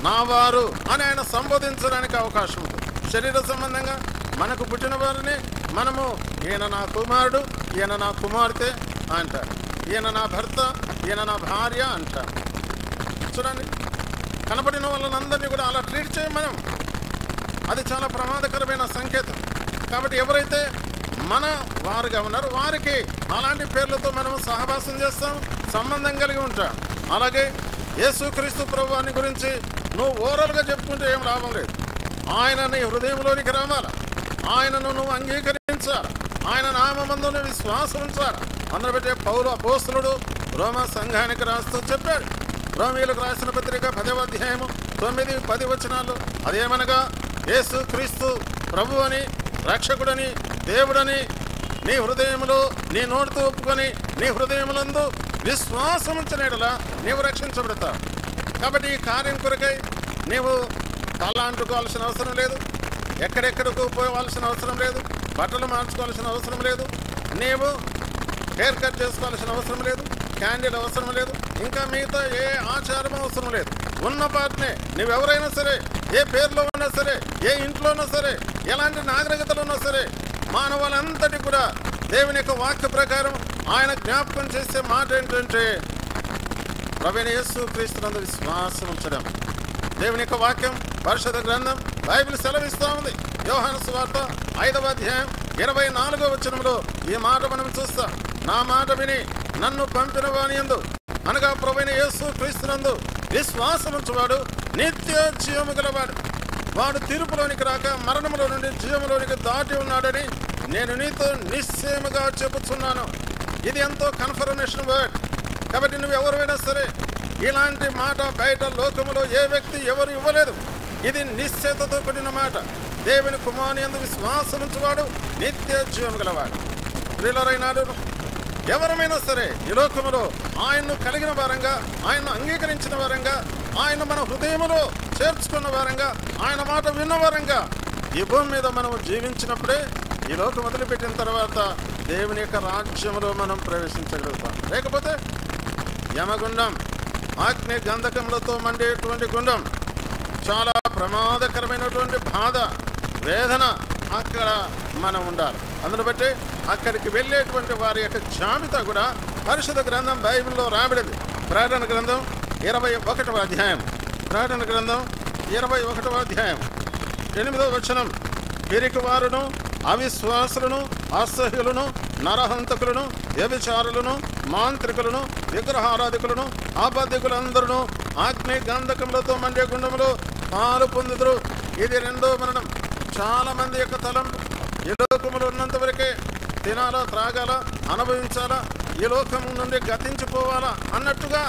నా వారు అని ఆయన సంబోధించడానికి అవకాశం ఉంది. శరీర సంబంధంగా మనకు పుట్టిన వారిని మనము ఈయన నా కుమారుడు, ఈయన నా కుమార్తె అంటారు. ఈయన నా భర్త, ఈయన నా భార్య అంటారు. చూడండి, కనబడిన వాళ్ళందరినీ కూడా అలా ట్రీట్ చేయం మనం. అది చాలా ప్రమాదకరమైన సంకేతం. కాబట్టి ఎవరైతే మన వారుగా ఉన్నారో వారికి అలాంటి పేర్లతో మనం సహవాసం చేస్తాం, సంబంధం కలిగి ఉంటాం. అలాగే యేసుక్రీస్తు ప్రభువాని గురించి నువ్వు ఓరల్గా చెప్పుకుంటే ఏం లాభం లేదు. ఆయన నీ హృదయంలోనికి రావాలా, ఆయనను నువ్వు అంగీకరించాలి, ఆయన నామమందు నందు విశ్వాసం ఉంచాలి. అందును బట్టి పౌలు అపోస్తలుడు రోమా సంఘానికి రాస్తూ చెప్పాడు. రోమీయులకు రాసిన పత్రిక 10వ అధ్యాయము 9-10 వచనాలు, అదేమనగా యేసు క్రీస్తు ప్రభు అని, రక్షకుడని, దేవుడని నీ హృదయములో నీ నోటితో ఒప్పుకొని నీ హృదయములందు విశ్వాసం ఉంచిన యెడల నీవు రక్షించబడతావు. కాబట్టి ఈ కార్యం కొరకై నీవు తల అంటుకోవాల్సిన అవసరం లేదు, ఎక్కడెక్కడికి పోవాల్సిన అవసరం లేదు, బట్టలు మార్చుకోవాల్సిన అవసరం లేదు, నీవు హెయిర్ కట్ చేసుకోవాల్సిన అవసరం లేదు, క్యాండిల్ అవసరం లేదు, ఇంకా మిగతా ఏ ఆచారం అవసరం లేదు. ఉన్న పాటనే నువ్వెవరైనా సరే, ఏ పేరులో ఉన్నా సరే, ఏ ఇంట్లో ఉన్నా సరే, ఎలాంటి నాగరికతలు ఉన్నా సరే, మానవులంతటి కూడా దేవుని యొక్క వాక్య ప్రకారం ఆయన జ్ఞాపకం చేసే మాట ఏంటంటే ప్రభువైన యేసు క్రీస్తునందు విశ్వాసం ఉంచడం. దేవుని యొక్క వాక్యం పరిశుద్ధ గ్రంథం బైబిల్ సెలవిస్తూ ఉంది. యోహాను సువార్త 5వ అధ్యాయం 24వ వచనంలో ఈ మాట మనం చూస్తాం. నా మాట విని నన్ను పంపిన వాని యందు, అనగా ప్రభువైన యేసు క్రీస్తునందు విశ్వాసం ఉంచువాడు నిత్య జీవము గలవాడు. వాడు తీర్పులోనికి రాక మరణములో నుండి జీవములోనికి దాటి ఉన్నాడని నేను నీతో నిశ్చయముగా చెబుతున్నాను. ఇది ఎంతో కన్ఫర్మేషన్ వర్డ్. కాబట్టి నువ్వు ఎవరైనా సరే ఇలాంటి మాట బయట లోకములో ఏ వ్యక్తి ఎవరు ఇవ్వలేదు. ఇది నిశ్చయతతో కూడిన మాట. దేవుని కుమారుని యందు విశ్వాసం ఉంచువాడు నిత్య జీవం గలవాడు. ప్రియులరైనాడు ఎవరమైనా సరే ఈ లోకములో ఆయన్ను కలిగిన వారంగా, ఆయన్ను అంగీకరించిన వారంగా, ఆయన మన హృదయములో చేర్చుకున్న వారంగా, ఆయన మాట విన్న వారంగా ఈ భూమి మీద మనం జీవించినప్పుడే ఈ లోకం వదిలిపెట్టిన తర్వాత దేవుని యొక్క రాజ్యములో మనం ప్రవేశించగలుగుతాం. లేకపోతే యమగుండం, అగ్ని గంధకములతో మండేటువంటి గుండం, చాలా ప్రమాదకరమైనటువంటి బాధ, వేదన అక్కడ మనం ఉండాలి. అందును బట్టి అక్కడికి వెళ్ళేటువంటి వారి యొక్క జాబితా కూడా పరిశుద్ధ గ్రంథం బైబిల్లో రాబడింది. ప్రకటన గ్రంథం 21వ అధ్యాయం, ప్రకటన గ్రంథం 21వ అధ్యాయం 8వ వచనం, పిరికి వారును, అవిశ్వాసులను, అసహ్యులను, నరహంతకులను, వ్యభిచారులను, మాంత్రికులను, విగ్రహారాధికులను, అబద్ధికులందరూ అగ్ని గంధకములతో మండే గుండములో పాలు పొందుదురు. ఇది రెండో మరణం. చాలా మంది యొక్క తలంపు ఈ లోకములో ఉన్నంత వరకే తినాలా, త్రాగాల, అనుభవించాలా, ఈ లోకం నుండి గతించిపోవాలా అన్నట్టుగా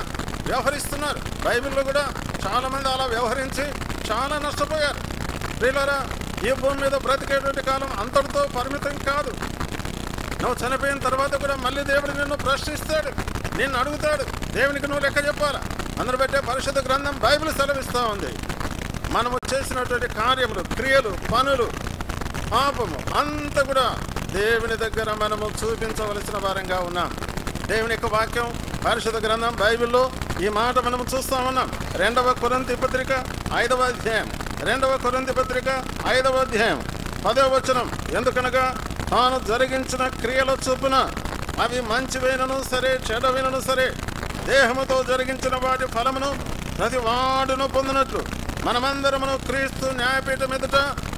వ్యవహరిస్తున్నారు. బైబిల్లో కూడా చాలా మంది అలా వ్యవహరించి చాలా నష్టపోయారు. ప్రియులారా, ఈ భూమి మీద బ్రతికేటువంటి కాలం అంతటితో పరిమితం కాదు. నువ్వు చనిపోయిన తర్వాత కూడా మళ్ళీ దేవుడు నిన్ను ప్రశ్నిస్తాడు, నిన్ను అడుగుతాడు. దేవునికి నువ్వు లెక్క చెప్పాలా. అందరు బట్టే పరిశుద్ధ గ్రంథం బైబిల్ సెలవిస్తూ ఉంది. మనము చేసినటువంటి కార్యములు, క్రియలు, పనులు, పాపము అంతా కూడా దేవుని దగ్గర మనము చూపించవలసిన వారంగా ఉన్నాం. దేవుని యొక్క వాక్యం పరిశుద్ధ గ్రంథం బైబిల్లో ఈ మాట మనము చూస్తూ ఉన్నాం. 2వ కొరింథీ పత్రిక 5వ అధ్యాయం, 2వ కొరింథీ పత్రిక 5వ అధ్యాయం 10వ వచనం, ఎందుకనగా తాను జరిగించిన క్రియల చొప్పున అవి మంచివైనను సరే, చెడవైనను సరే, దేహముతో జరిగించిన వాటి ఫలమును ప్రతి వాడును పొందినట్లు మనమందరమును క్రీస్తు న్యాయపీఠం ఎదుట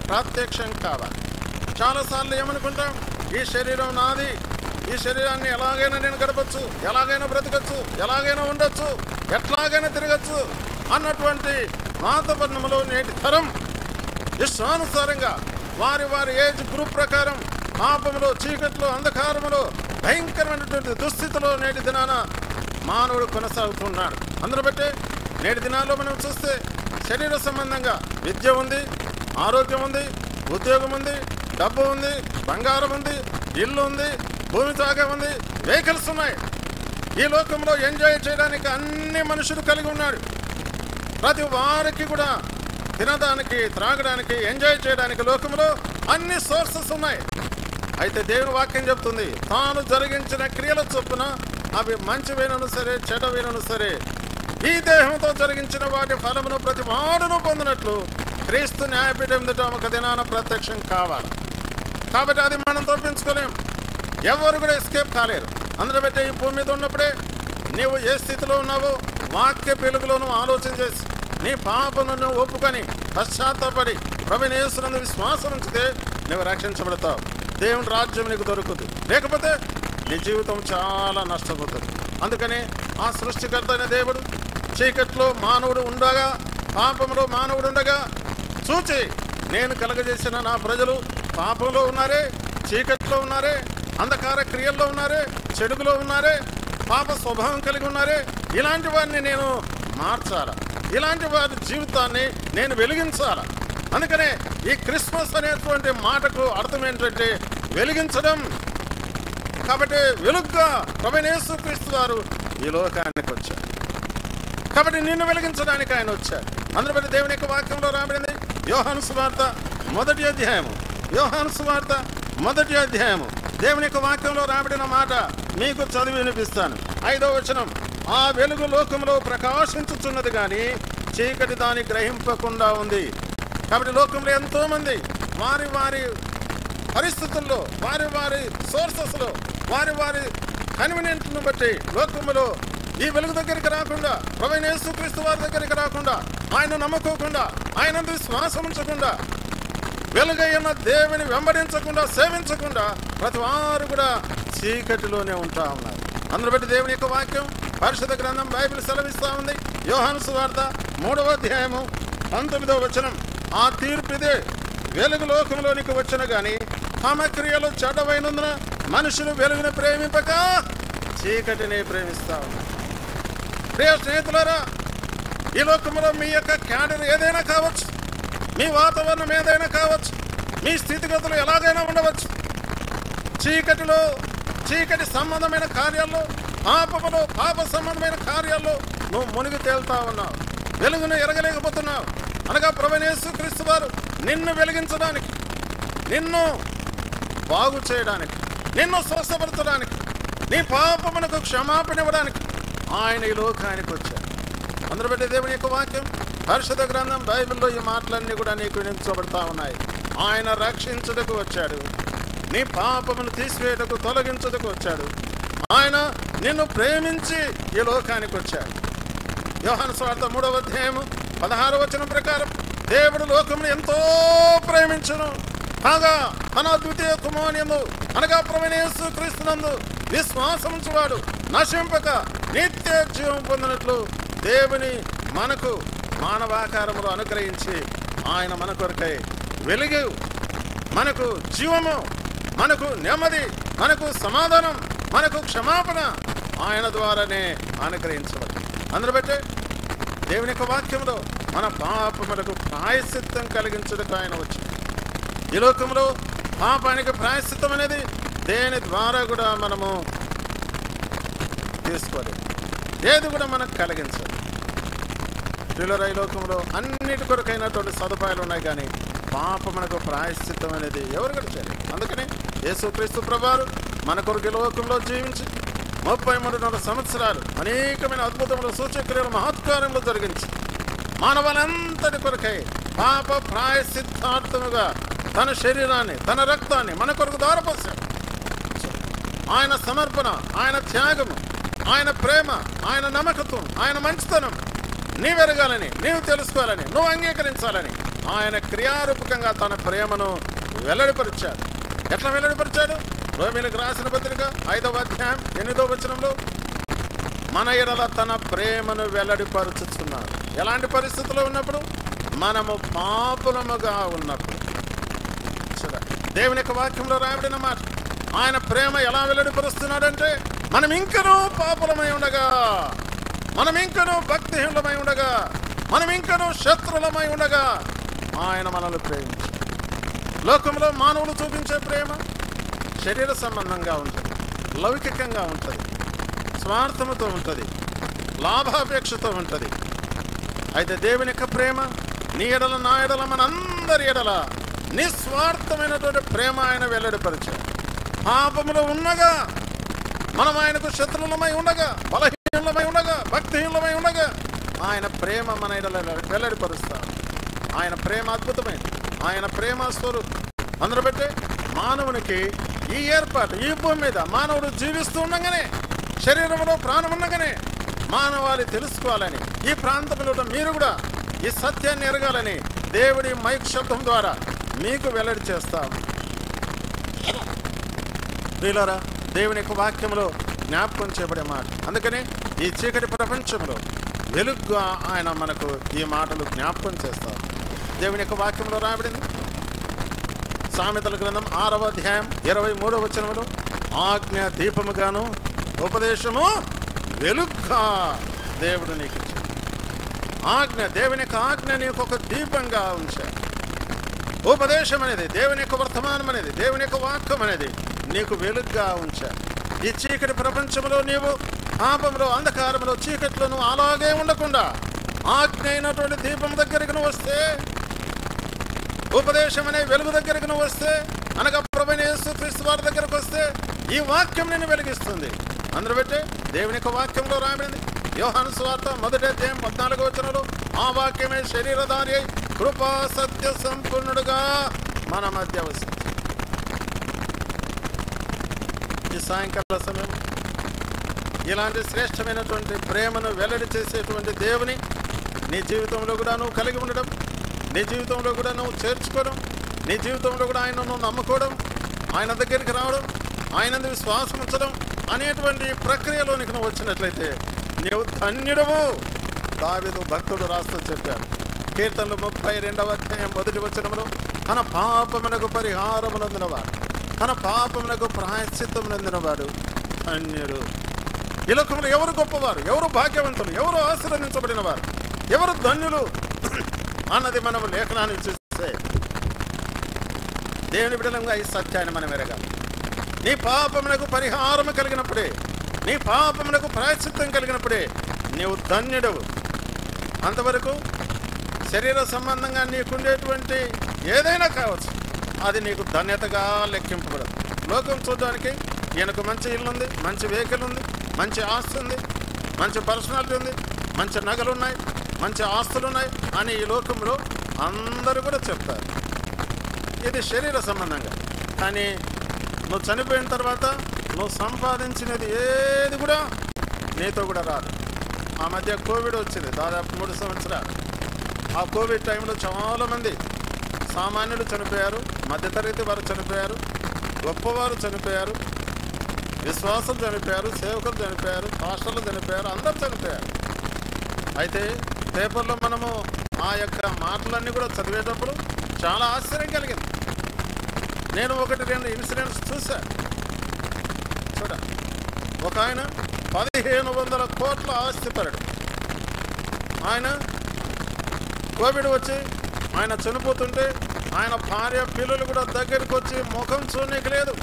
ప్రత్యక్షం కావాలి. చాలాసార్లు ఏమనుకుంటాం, ఈ శరీరం నాది, ఈ శరీరాన్ని ఎలాగైనా నేను గడపచ్చు, ఎలాగైనా బ్రతకచ్చు, ఎలాగైనా ఉండొచ్చు, ఎట్లాగైనా తిరగచ్చు అన్నటువంటి వాతావరణంలో నేటి తరం ఇష్టానుసారంగా వారి వారి ఏజ్ గ్రూప్ ప్రకారం పాపములో, చీకట్లో, అంధకారములో, భయంకరమైనటువంటి దుస్థితిలో నేటి దినాన మానవుడు కొనసాగుతున్నాడు. అందును బట్టి నేటి దినాల్లో మనం చూస్తే శరీర సంబంధంగా విద్య ఉంది, ఆరోగ్యం ఉంది, ఉద్యోగం ఉంది, డబ్బు ఉంది, బంగారం ఉంది, ఇల్లు ఉంది, భూమి జాగా ఉంది, వెహికల్స్ ఉన్నాయి. ఈ లోకంలో ఎంజాయ్ చేయడానికి అన్ని మనుషులు కలిగి ఉన్నాడు. ప్రతి వారికి కూడా తినడానికి, త్రాగడానికి, ఎంజాయ్ చేయడానికి లోకంలో అన్ని సోర్సెస్ ఉన్నాయి. అయితే దేవుని వాక్యం చెప్తుంది, తాను జరిగించిన క్రియల చొప్పున అవి మంచివైనను సరే, చెడవైనను సరే, ఈ దేహంతో జరిగించిన వాటి ఫలమును ప్రతి వాడును పొందినట్లు క్రీస్తు న్యాయపీఠం ఎదుట ఒక దినాన ప్రత్యక్షం కావాలి. కాబట్టి అది మనం తప్పించుకోలేం. ఎవరు కూడా ఎస్కేప్ కాలేరు. అందులో బట్టి ఈ భూమి మీద ఉన్నప్పుడే నీవు ఏ స్థితిలో ఉన్నావో వాక్య వెలుగులోనూ ఆలోచన చేసి నీ పాపను ఒప్పుకొని పశ్చాత్తాపడి ప్రభువైన యేసునందు విశ్వాసం ఉంచితే నువ్వు రక్షించబడతావు. దేవుని రాజ్యం నీకు దొరుకుతుంది. లేకపోతే నీ జీవితం చాలా నష్టపోతుంది. అందుకని ఆ సృష్టికర్త అయిన దేవుడు చీకట్లో మానవుడు ఉండగా, పాపంలో మానవుడు ఉండగా చూచి, నేను కలగజేసిన నా ప్రజలు పాపంలో ఉన్నారే, చీకట్లో ఉన్నారే, అంధకార క్రియల్లో ఉన్నారే, చెడుగులో ఉన్నారే, పాప స్వభావం కలిగి ఉన్నారే, ఇలాంటి వారిని నేను మార్చాలా, ఇలాంటి వారి జీవితాన్ని నేను వెలిగించాలా. అందుకనే ఈ క్రిస్మస్ అనేటువంటి మాటకు అర్థం ఏంటంటే వెలిగించడం. కాబట్టి వెలుగుగా ప్రభువైన యేసుక్రీస్తు వారు ఈ లోకానికి వచ్చారు. కాబట్టి నిన్ను వెలిగించడానికి ఆయన వచ్చారు. అందులో బట్టి దేవుని యొక్క వాక్యంలో రాబడింది యోహాను సువార్త 1వ అధ్యాయము. యోహాను సువార్త 1వ అధ్యాయము దేవుని యొక్క వాక్యంలో రాబడిన మాట మీకు చదివి వినిపిస్తాను. 5వ వచనం, ఆ వెలుగు లోకంలో ప్రకాశించుచున్నది కానీ చీకటి దాన్ని గ్రహింపకుండా ఉంది. కాబట్టి లోకంలో ఎంతో మంది వారి వారి పరిస్థితుల్లో, వారి వారి సోర్సెస్లో, వారి వారి కన్వీనియంట్ను బట్టి లోకములో ఈ వెలుగు దగ్గరికి రాకుండా, ప్రభువైన యేసుక్రీస్తు వారి దగ్గరికి రాకుండా, ఆయన నమ్ముకోకుండా, ఆయన విశ్వాసం ఉంచకుండా, వెలుగైన దేవుని వెంబడించకుండా, సేవించకుండా ప్రతి వారు కూడా చీకటిలోనే ఉంటా ఉన్నారు. అందులో బట్టి దేవుని యొక్క వాక్యం పరిశుద్ధ గ్రంథం బైబిల్ సెలవిస్తా ఉంది. యోహాను సువార్త 3వ అధ్యాయము 19వ వచనం, ఆ తీర్పు ఇదే, వెలుగు లోకంలోనికి వచ్చిన గాని తమ క్రియలు చెడ్డవైనందున మనుషులు వెలుగును ప్రేమింపక చీకటిని ప్రేమిస్తా ఉన్నారు. ప్రియ స్నేహితులారా, ఈ లోకంలో మీ యొక్క క్యాడర్ ఏదైనా కావచ్చు, మీ వాతావరణం ఏదైనా కావచ్చు, మీ స్థితిగతులు ఎలాగైనా ఉండవచ్చు. చీకటిలో, చీకటి సంబంధమైన కార్యాల్లో, పాపములో, పాప సంబంధమైన కార్యాల్లో నువ్వు మునిగి తేలుతా ఉన్నావు, వెలుగును ఎరగలేకపోతున్నావు. అనగా ప్రభువైన యేసుక్రీస్తు వారు నిన్ను వెలిగించడానికి, నిన్ను బాగు చేయడానికి, నిన్ను స్వస్థపరచడానికి, నీ పాపమునకు క్షమాపణ ఇవ్వడానికి ఆయన ఈ లోకానికి వచ్చారు. అందరూ బట్టి దేవుని యొక్క వాక్యం పరిశుద్ధ గ్రంథం బైబిల్లో ఈ మాటలన్నీ కూడా నీకు వినిపించబడతా ఉన్నాయి. ఆయన రక్షించుటకు వచ్చాడు, నీ పాపమును తీసివేయటకు, తొలగించుటకు వచ్చాడు. ఆయన నిన్ను ప్రేమించి ఈ లోకానికి వచ్చాడు. యోహాను సువార్త 3వ అధ్యాయము 16వ వచనం ప్రకారం దేవుడు లోకమును ఎంతో ప్రేమించును, కాగా తన ద్వితీయ కుమారునియందు అనగా ప్రభువైన యేసుక్రీస్తునందు విశ్వాసముంచువాడు నశింపక నిత్య జీవం పొందినట్లు దేవుని మనకు మానవాకారములు అనుగ్రహించి ఆయన మన కొరకై వెలుగు, మనకు జీవము, మనకు నెమ్మది, మనకు సమాధానం, మనకు క్షమాపణ ఆయన ద్వారానే అనుగ్రహించబడి. అందును బట్టి దేవుని యొక్క వాక్యంలో మన పాపములకు ప్రాయశ్చిత్తం కలిగించడానికి ఆయన వచ్చింది. ఈ లోకంలో పాపానికి ప్రాయశ్చిత్తం అనేది దేని ద్వారా కూడా మనము తీసుకోలేదు, ఏది కూడా మనకు కలిగించదు. పిల్లల ఈ లోకంలో అన్నిటి కొరకైనటువంటి సదుపాయాలు ఉన్నాయి, కానీ పాపమునకు ప్రాయశ్చిత్తం అనేది ఎవరు కూడా చేయలేదు. అందుకని యేసుక్రీస్తు ప్రభువారు మన కొరకు ఈ లోకంలో జీవించి 33 సంవత్సరాలు అనేకమైన అద్భుతములు, సూచక్రియలు, మహత్కార్యములు జరిగించి మానవులంతటి కొరకై పాప ప్రాయశ్చిత్తార్థముగా తన శరీరాన్ని, తన రక్తాన్ని మన కొరకు దారపోసాడు. ఆయన సమర్పణ, ఆయన త్యాగము, ఆయన ప్రేమ, ఆయన నమ్మకత్వం, ఆయన మంచితనం నీవెరగాలని, నీవు తెలుసుకోవాలని, నువ్వు అంగీకరించాలని ఆయన క్రియారూపకంగా తన ప్రేమను వెల్లడిపరిచాడు. ఎట్లా వెల్లడిపరిచాడు? రోమీయులకు రాసిన పత్రిక 5వ అధ్యాయం 8వ వచనంలో మన ఎడల తన ప్రేమను వెల్లడిపరుచుచున్నాడు. ఎలాంటి పరిస్థితుల్లో ఉన్నప్పుడు? మనము పాపులముగా ఉన్నప్పుడు. దేవుని యొక్క వాక్యంలో రాయబడిన మాట, ఆయన ప్రేమ ఎలా వెల్లడిపరుస్తున్నాడంటే మనం ఇంకనూ పాపులమై ఉండగా, మనం ఇంకనూ భక్తిహీనులమై ఉండగా, మనం ఇంకనూ శత్రులమై ఉండగా ఆయన మనల్ని ప్రేమించాడు. లోకంలో మానవులు చూపించే ప్రేమ శరీర సంబంధంగా ఉంటుంది, లౌకికంగా ఉంటుంది, స్వార్థముతో ఉంటుంది, లాభాపేక్షతో ఉంటుంది. అయితే దేవుని యొక్క ప్రేమ నీ ఎడల, నా ఎడల, మనందరి ఎడల నిస్వార్థమైనటువంటి ప్రేమ ఆయన వెల్లడిపరిచాడు. పాపములో ఉండగా, మనం ఆయనకు శత్రులమై ఉండగా, బలహీనమై ఉండగా, భక్తిహీనమై ఉండగా ఆయన ప్రేమ మన ఎడల వెల్లడిపరుస్తాడు. ఆయన ప్రేమ అద్భుతమైనది, ఆయన ప్రేమ స్వరూపం. అందరూ బట్టి మానవునికి ఈ ఏర్పాటు, ఈ భూమి మీద మానవుడు జీవిస్తూ ఉండగానే, శరీరంలో ప్రాణం ఉండగానే మానవాళి తెలుసుకోవాలని, ఈ ప్రాంతంలో మీరు కూడా ఈ సత్యాన్ని ఎరగాలని దేవుడి మైక్ శబ్దం ద్వారా మీకు వెల్లడి చేస్తాము. ప్రియులారా, దేవుని యొక్క వాక్యంలో జ్ఞాపకం చేయబడే మాట. అందుకని ఈ చీకటి ప్రపంచంలో వెలుగుగా ఆయన మనకు ఈ మాటలు జ్ఞాపకం చేస్తారు. దేవుని యొక్క వాక్యంలో రాయబడింది సామెతల గ్రంథం 6వ అధ్యాయం 23వ వచనంలో, ఆజ్ఞ దీపముగాను ఉపదేశము వెలుగుగా దేవుడు నీకు ఇచ్చాడు. ఆజ్ఞ, దేవుని యొక్క ఆజ్ఞ నీకు ఒక దీపంగా ఉంచాడు. ఉపదేశం అనేది, దేవుని యొక్క వర్తమానం అనేది, దేవుని యొక్క వాక్యం అనేది నీకు వెలుగుగా ఉంచాడు. ఈ చీకటి ప్రపంచంలో నీవు పాపంలో, అంధకారంలో, చీకట్లో నువ్వు అలాగే ఉండకుండా ఆజ్ఞ అయినటువంటి దీపం దగ్గరికి నువ్వు వస్తే, ఉపదేశం అనే వెలుగు దగ్గరికి నువ్వు వస్తే, అనగా ప్రభువైన యేసుక్రీస్తు వారి దగ్గరకు వస్తే ఈ వాక్యం నిన్ను వెలిగిస్తుంది. అందరూ బట్టి దేవుని యొక్క వాక్యంలో రాబడింది. యోహాను సువార్త 1వ అధ్యాయం 14వ వచనంలో ఆ వాక్యమే శరీరధారి అయి కృపా సత్య సంపూర్ణుడుగా మన మధ్య వస్తుంది. ఈ సాయంకాల సమయం ఇలాంటి శ్రేష్టమైనటువంటి ప్రేమను వెల్లడి చేసేటువంటి దేవుని నీ జీవితంలో కూడా నువ్వు కలిగి ఉండడం, నీ జీవితంలో కూడా నువ్వు చేర్చుకోవడం, నీ జీవితంలో కూడా ఆయన నువ్వు నమ్ముకోవడం, ఆయన దగ్గరికి రావడం, ఆయన విశ్వాసం ఉంచడం అనేటువంటి ప్రక్రియలోనికి నువ్వు వచ్చినట్లయితే నీవు ధన్యుడవు. దావీదు భక్తుడు రాస్తూ చెప్పాడు, కీర్తనలు 32వ అధ్యాయం 1వ వచనంలో, తన పాపమునకు పరిహారమునందినవాడు, తన పాపమునకు ప్రాయశ్చిత్తమునందినవాడు ధన్యుడు. ఈ లోకంలో ఎవరు గొప్పవారు, ఎవరు భాగ్యవంతులు, ఎవరు ఆశీర్వదించబడిన వారు, ఎవరు ధన్యులు అన్నది మనం లేఖనాన్ని చూస్తే దేవుని బిడ్డలంగా ఈ సత్యాన్ని మనం ఎరగాలి. నీ పాపమునకు పరిహారము కలిగినప్పుడే, నీ పాపమునకు ప్రాయశ్చిత్తం కలిగినప్పుడే నీవు ధన్యుడవు. అంతవరకు శరీర సంబంధంగా నీకుండేటువంటి ఏదైనా కావచ్చు, అది నీకు ధన్యతగా లెక్కింపబడదు. లోకం చూడడానికి ఈయనకు మంచి ఇల్లు ఉంది, మంచి వెహికల్ ఉంది, మంచి ఆస్తి ఉంది, మంచి పర్సనాలిటీ ఉంది, మంచి నగలు ఉన్నాయి, మంచి ఆస్తులు ఉన్నాయి అని ఈ లోకంలో అందరూ కూడా చెప్తారు. ఇది శరీర సంబంధంగా. కానీ నువ్వు చనిపోయిన తర్వాత నువ్వు సంపాదించినది ఏది కూడా నీతో కూడా రాదు. ఆ మధ్య కోవిడ్ వచ్చింది, దాదాపు 3 సంవత్సరాలు. ఆ కోవిడ్ టైంలో చాలామంది సామాన్యులు చనిపోయారు, మధ్యతరగతి వారు చనిపోయారు, గొప్పవారు చనిపోయారు, విశ్వాసులు చనిపోయారు, సేవకులు చనిపోయారు, పాస్టర్లు చనిపోయారు, అందరూ చనిపోయారు. అయితే పేపర్లో మనము ఆ యొక్క మాటలన్నీ కూడా చదివేటప్పుడు చాలా ఆశ్చర్యం కలిగింది. నేను 1-2 ఇన్సిడెంట్స్ చూశాను. చూడ, ఒక ఆయన 1500 కోట్ల ఆస్తిపరుడు. ఆయన కోవిడ్ వచ్చి ఆయన చనిపోతుంటే ఆయన భార్య పిల్లలు కూడా దగ్గరికి వచ్చి ముఖం చూడనీకి లేదు.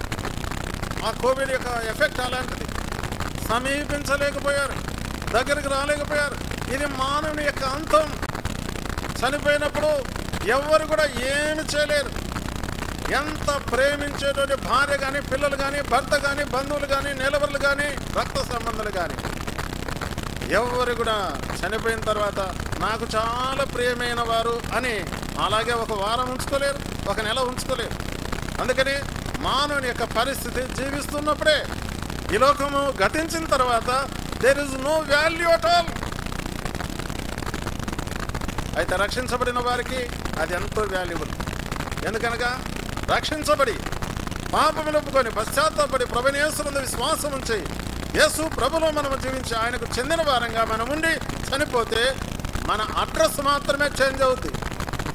ఆ కోవిడ్ యొక్క ఎఫెక్ట్ అలాంటిది. సమీపించలేకపోయారు, దగ్గరికి రాలేకపోయారు. ఇది మానవుని యొక్క అంతం. చనిపోయినప్పుడు ఎవరు కూడా ఏమి చేయలేరు. ఎంత ప్రేమించేటువంటి భార్య కానీ, పిల్లలు కానీ, భర్త కానీ, బంధువులు కానీ, నిలవరులు కానీ, రక్త సంబంధాలు కానీ ఎవరు కూడా చనిపోయిన తర్వాత నాకు చాలా ప్రియమైన వారు అని అలాగే ఒక వారం ఉంచుకోలేరు, ఒక నెల ఉంచుకోలేరు. అందుకని మానవుని యొక్క పరిస్థితి జీవిస్తున్నప్పుడే, ఈ లోకము గతించిన తర్వాత there is no value at all. అయితే రక్షించబడిన వారికి అది ఎంతో వాల్యుబుల్. ఎందుకనగా రక్షించబడి పాపములు ఒప్పుకొని పశ్చాత్తాపడి ప్రభువైన యేసునందు విశ్వాసం ఉంచి యేసు ప్రభులో మనము జీవించి ఆయనకు చెందిన వారంగా మనం ఉండి చనిపోతే మన అడ్రస్ మాత్రమే చేంజ్ అవుతుంది.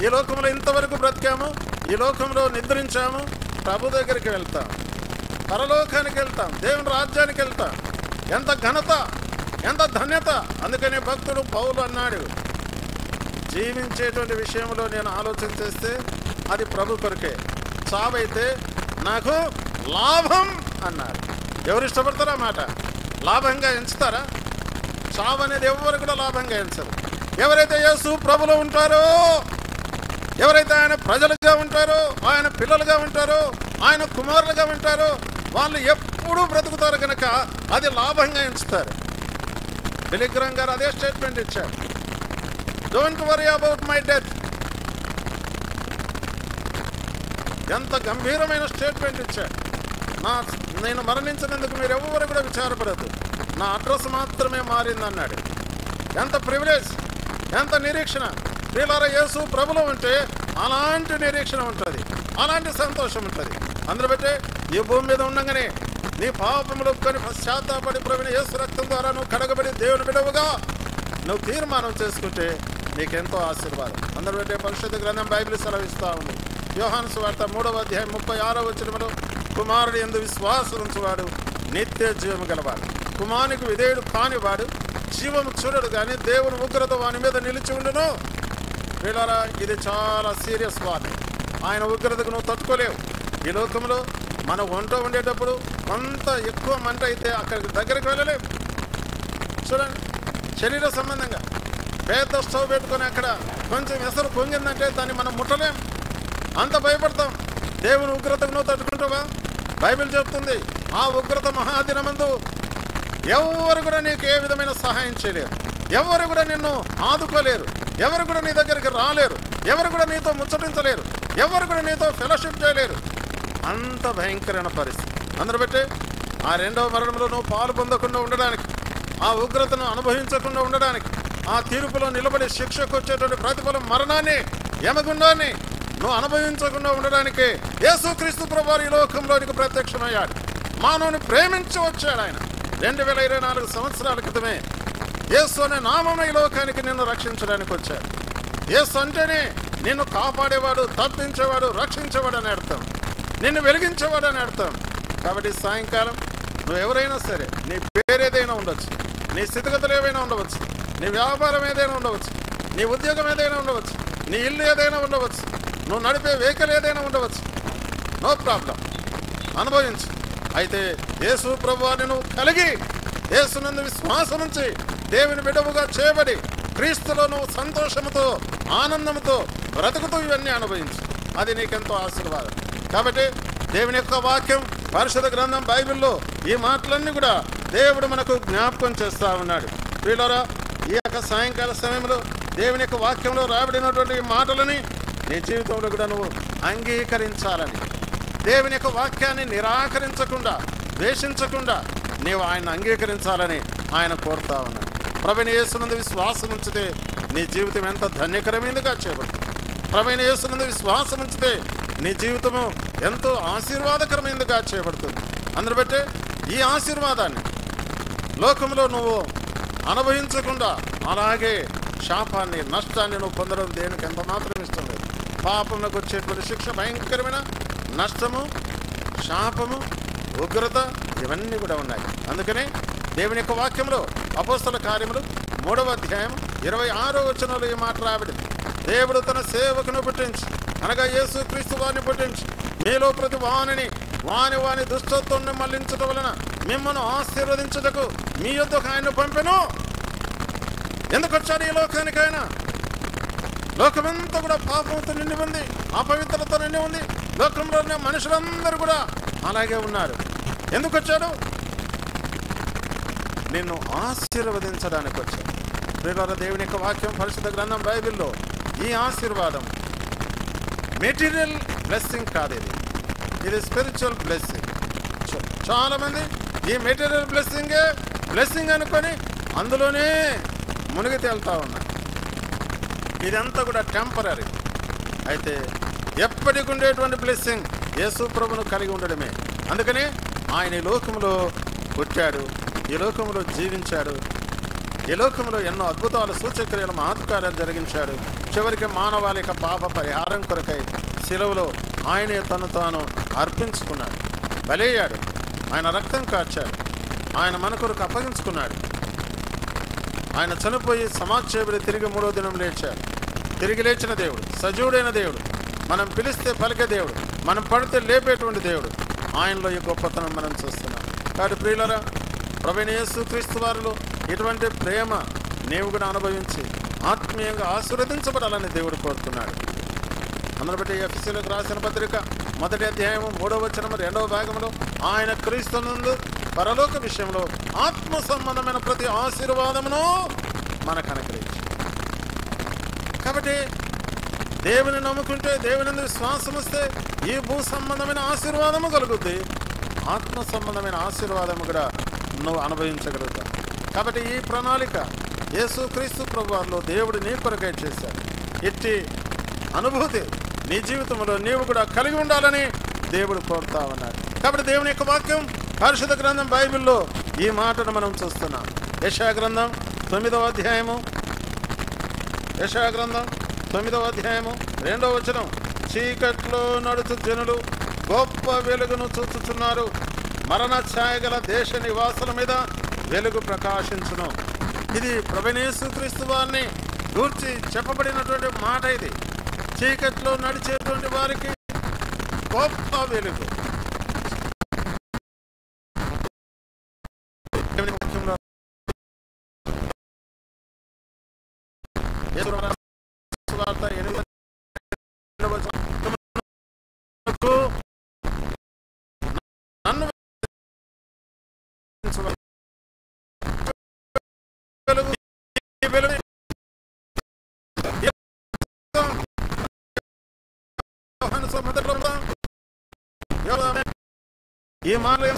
ఈ లోకంలో ఇంతవరకు బ్రతికాము, ఈ లోకంలో నిద్రించాము, ప్రభు దగ్గరికి వెళ్తాం, పరలోకానికి వెళ్తాం, దేవుని రాజ్యానికి వెళ్తాం. ఎంత ఘనత, ఎంత ధన్యత. అందుకని భక్తుడు పౌలు అన్నాడు, జీవించేటువంటి విషయంలో నేను ఆలోచన చేస్తే అది ప్రభు కొరకే, చావైతే నాకు లాభం అన్నాడు. ఎవరు ఇష్టపడతారా మాట? లాభంగా ఎంచుతారా? చావు అనేది ఎవరు కూడా లాభంగా ఎంచరు. ఎవరైతే యేసు ప్రభులో ఉంటారో, ఎవరైతే ఆయన ప్రజలుగా ఉంటారో, ఆయన పిల్లలుగా ఉంటారో, ఆయన కుమారులుగా ఉంటారో, వాళ్ళు ఎప్పుడూ బ్రతుకుతారు కనుక అది లాభంగా ఎంచుతారు. బిలిగ్రామ్ గారు అదే స్టేట్మెంట్ ఇచ్చారు, don't worry about my death. ఎంత గంభీరమైన స్టేట్మెంట్ ఇచ్చాడు. నేను మరణించినందుకు మీరు ఎవరు కూడా విచారపడద్దు, నా అడ్రస్ మాత్రమే మారిందన్నాడు. ఎంత ప్రివిలేజ్, ఎంత నిరీక్షణ. ప్రియులారా, యేసు ప్రభులో ఉంటే అలాంటి నిరీక్షణ ఉంటుంది, అలాంటి సంతోషం ఉంటుంది. అందరూ బట్టే ఈ భూమి మీద ఉండగానే నీ పాపములు ఒప్పుకొని పశ్చాత్తాపడి ప్రభువైన యేసు రక్తం ద్వారా నువ్వు కడగబడి దేవుని బిడ్డవుగా నువ్వు తీర్మానం చేసుకుంటే నీకెంతో ఆశీర్వాదం. అందరూ బట్టే పరిశుద్ధ గ్రంథం బైబిల్ సెలవిస్తూ ఉంది. యోహాను సువార్త 3వ అధ్యాయం 36వ వచనంలో కుమారుడు యందు విశ్వాసం ఉంచువాడు నిత్య జీవము గలవాడు. కుమారునికి విధేయుడు కానివాడు జీవము చూడడు కానీ దేవుని ఉగ్రత వాని మీద నిలిచి ఉండును. వీళ్ళారా, ఇది చాలా సీరియస్ వార్నింగ్. ఆయన ఉగ్రతకు నువ్వు తట్టుకోలేవు. ఈ లోకంలో మనం వంట ఉండేటప్పుడు కొంత ఎక్కువ మంట అయితే అక్కడికి దగ్గరికి వెళ్ళలేము. చూడండి, శరీర సంబంధంగా పెద్ద స్టవ్ పెట్టుకొని అక్కడ కొంచెం ఎసరు పొంగిందంటే దాన్ని మనం ముట్టలేం, అంత భయపడతాం. దేవుని ఉగ్రతకు నువ్వు తట్టుకుంటావా? బైబిల్ చెప్తుంది, ఆ ఉగ్రత మహాదినమందు ఎవరు కూడా నీకు ఏ విధమైన సహాయం చేయలేరు, ఎవరు కూడా నిన్ను ఆదుకోలేరు, ఎవరు కూడా నీ దగ్గరికి రాలేరు, ఎవరు కూడా నీతో ముచ్చటించలేరు, ఎవరు కూడా నీతో ఫెలోషిప్ చేయలేరు. అంత భయంకరమైన పరిస్థితి. అందరూ బట్టి ఆ రెండవ మరణంలో నువ్వు పాలు పొందకుండా ఉండడానికి, ఆ ఉగ్రతను అనుభవించకుండా ఉండడానికి, ఆ తీర్పులో నిలబడి శిక్షకు వచ్చేటువంటి ప్రతిఫలం మరణాన్ని, యమగుండాన్ని నువ్వు అనుభవించకుండా ఉండడానికి యేసుక్రీస్తు ప్రభువారు ఈ లోకంలోనికి ప్రత్యక్షమయ్యాడు. మానవుని ప్రేమించి వచ్చాడు ఆయన. 2024 సంవత్సరాల క్రితమే యేసు అనే నామం ఈ లోకానికి నిన్ను రక్షించడానికి వచ్చాడు. యేసు అంటేనే నిన్ను కాపాడేవాడు, తప్పించేవాడు, రక్షించేవాడు అని అర్థం, నిన్ను వెలిగించేవాడు అని అర్థం. కాబట్టి సాయంకాలం నువ్వు ఎవరైనా సరే, నీ పేరేదైనా ఉండవచ్చు, నీ స్థితిగతులు ఏవైనా ఉండవచ్చు, నీ వ్యాపారం ఏదైనా ఉండవచ్చు, నీ ఉద్యోగం ఏదైనా ఉండవచ్చు, నీ ఇల్లు ఏదైనా ఉండవచ్చు, నువ్వు నడిపే వెహికల్ ఏదైనా ఉండవచ్చు, నో ప్రాబ్లం, అనుభవించు. అయితే యేసు ప్రభువాన్ని నువ్వు కలిగి యేసునందు విశ్వాసం నుంచి దేవుని బిడ్డవుగా చేయబడి క్రీస్తులో నువ్వు సంతోషముతో ఆనందంతో బ్రతుకుతూ ఇవన్నీ అనుభవించు. అది నీకెంతో ఆశీర్వాదం. కాబట్టి దేవుని యొక్క వాక్యం, పరిశుద్ధ గ్రంథం బైబిల్లో ఈ మాటలన్నీ కూడా దేవుడు మనకు జ్ఞాపకం చేస్తా ఉన్నాడు. వీళ్ళరా, ఈ యొక్క సాయంకాల సమయంలో దేవుని యొక్క వాక్యంలో రాబడినటువంటి ఈ మాటలని నీ జీవితంలో కూడా నువ్వు అంగీకరించాలని, దేవుని యొక్క వాక్యాన్ని నిరాకరించకుండా, ద్వేషించకుండా నీవు ఆయన అంగీకరించాలని ఆయన కోరుతా ఉన్నాడు. ప్రభువైన యేసునందు విశ్వాసం ఉంచితే నీ జీవితం ఎంత ధన్యకరమైనదిగా చేయబడుతుంది. ప్రభువైన యేసునందు విశ్వాసం ఉంచితే నీ జీవితము ఎంతో ఆశీర్వాదకరమైనదిగా చేయబడుతుంది. అందును బట్టి ఈ ఆశీర్వాదాన్ని లోకంలో నువ్వు అనుభవించకుండా అలాగే శాపాన్ని, నష్టాన్ని నువ్వు పొందడం దేనికి ఎంత మాత్రం ఇష్టం లేదు. పాపంలోకి వచ్చేటువంటి శిక్ష భయంకరమైన నష్టము, శాపము, ఉగ్రత ఇవన్నీ కూడా ఉన్నాయి. అందుకనే దేవుని యొక్క వాక్యంలో అపోస్తల కార్యములు 3వ అధ్యాయం 26వ వచనంలో ఈ మాట రాబడింది. దేవుడు తన సేవకును పుట్టించి, అనగా యేసుక్రీస్తు వారిని పుట్టించి, మీలో ప్రతి వానిని వాని దుష్టత్వం మళ్లించడం వలన మిమ్మల్ని ఆశీర్వదించుటకు మీ యొద్దకు ఆయన పంపెను. ఎందుకు వచ్చాడు ఈ లోకానికి ఆయన? లోకమంతా కూడా పాపంతో నిండి ఉంది, అపవిత్రతో నిండి ఉంది. లోకంలో ఉన్న మనుషులందరూ కూడా అలాగే ఉన్నారు. ఎందుకు వచ్చాడు? నిన్ను ఆశీర్వదించడానికి వచ్చాడు. ప్రియమైన దేవుని యొక్క వాక్యం, పరిశుద్ధ గ్రంథం బైబిల్లో ఈ ఆశీర్వాదం మెటీరియల్ బ్లెస్సింగ్ కాదు, ఇది స్పిరిచువల్ బ్లెస్సింగ్. చాలా మంది ఈ మెటీరియల్ బ్లెస్సింగ్ అనుకొని అందులోనే మునిగి తేలుతా ఉన్నారు. ఇదంతా కూడా టెంపరీ. అయితే ఎప్పటికి ఉండేటువంటి బ్లెస్సింగ్ యేసు ప్రభును కలిగి ఉండడమే. అందుకని ఆయన ఈ లోకంలో పుట్టాడు, ఈ లోకంలో జీవించాడు, ఈ లోకంలో ఎన్నో అద్భుతాలు, సూచక్రియలు, మహత్కార్యాలు జరిగించాడు. చివరికి మానవాళి యొక్క పాప పరిహారం కొరకై శిలువలో ఆయనే తను తాను అర్పించుకున్నాడు, బలయ్యాడు, ఆయన రక్తం కార్చాడు, ఆయన మన కొరకు అప్పగించుకున్నాడు. ఆయన చనిపోయి సమాధి చేయబడి తిరిగి 3వ దినం లేచాడు. తిరిగి లేచిన దేవుడు, సజీవుడైన దేవుడు, మనం పిలిస్తే పలికే దేవుడు, మనం పడితే లేపేటువంటి దేవుడు. ఆయనలో ఈ గొప్పతనం మనం చూస్తున్నాం. కాబట్టి ప్రియులరా, ప్రభువైన యేసుక్రీస్తు వారిలో ఇటువంటి ప్రేమ నీవు కూడా అనుభవించి ఆత్మీయంగా ఆశీర్వదించబడాలని దేవుడు కోరుతున్నాడు. అందును బట్టి ఎఫెసీయులకు రాసిన పత్రిక 1వ అధ్యాయం 3వ వచనం 2వ భాగంలో ఆయన క్రీస్తునందు పరలోక విషయంలో ఆత్మ సంబంధమైన ప్రతి ఆశీర్వాదమును మనకు అనుగ్రహించాడు. కాబట్టి దేవుని నమ్ముకుంటే, దేవుని విశ్వాసం వస్తే ఈ భూ సంబంధమైన ఆశీర్వాదము కలుగుద్ది, ఆత్మ సంబంధమైన ఆశీర్వాదము కూడా నువ్వు అనుభవించగలుగుతావు. కాబట్టి ఈ ప్రణాళిక యేసుక్రీస్తు ప్రభువారిలో దేవుడు నీ కొరకై చేశాడు. ఇట్టి అనుభూతి నీ జీవితంలో నీవు కూడా కలిగి ఉండాలని దేవుడు కోరుతా ఉన్నాడు. కాబట్టి దేవుని యొక్క వాక్యం, పరిశుద్ధ గ్రంథం బైబిల్లో ఈ మాటను మనం చూస్తున్నాం. యెషయా గ్రంథం 9వ అధ్యాయము, యెషయా గ్రంథం 9వ అధ్యాయము 2వ వచనం, చీకట్లో నడుచు జనులు గొప్ప వెలుగును చూచుచున్నారు. మరణ ఛాయ గల దేశ నివాసుల మీద వెలుగు ప్రకాశించును. ఇది ప్రభువైన యేసుక్రీస్తు వారిని గూర్చి చెప్పబడినటువంటి మాట. ఇది చీకట్లో నడిచేటువంటి వారికి గొప్ప వెలుగు. నన్ను ఈ మాటలు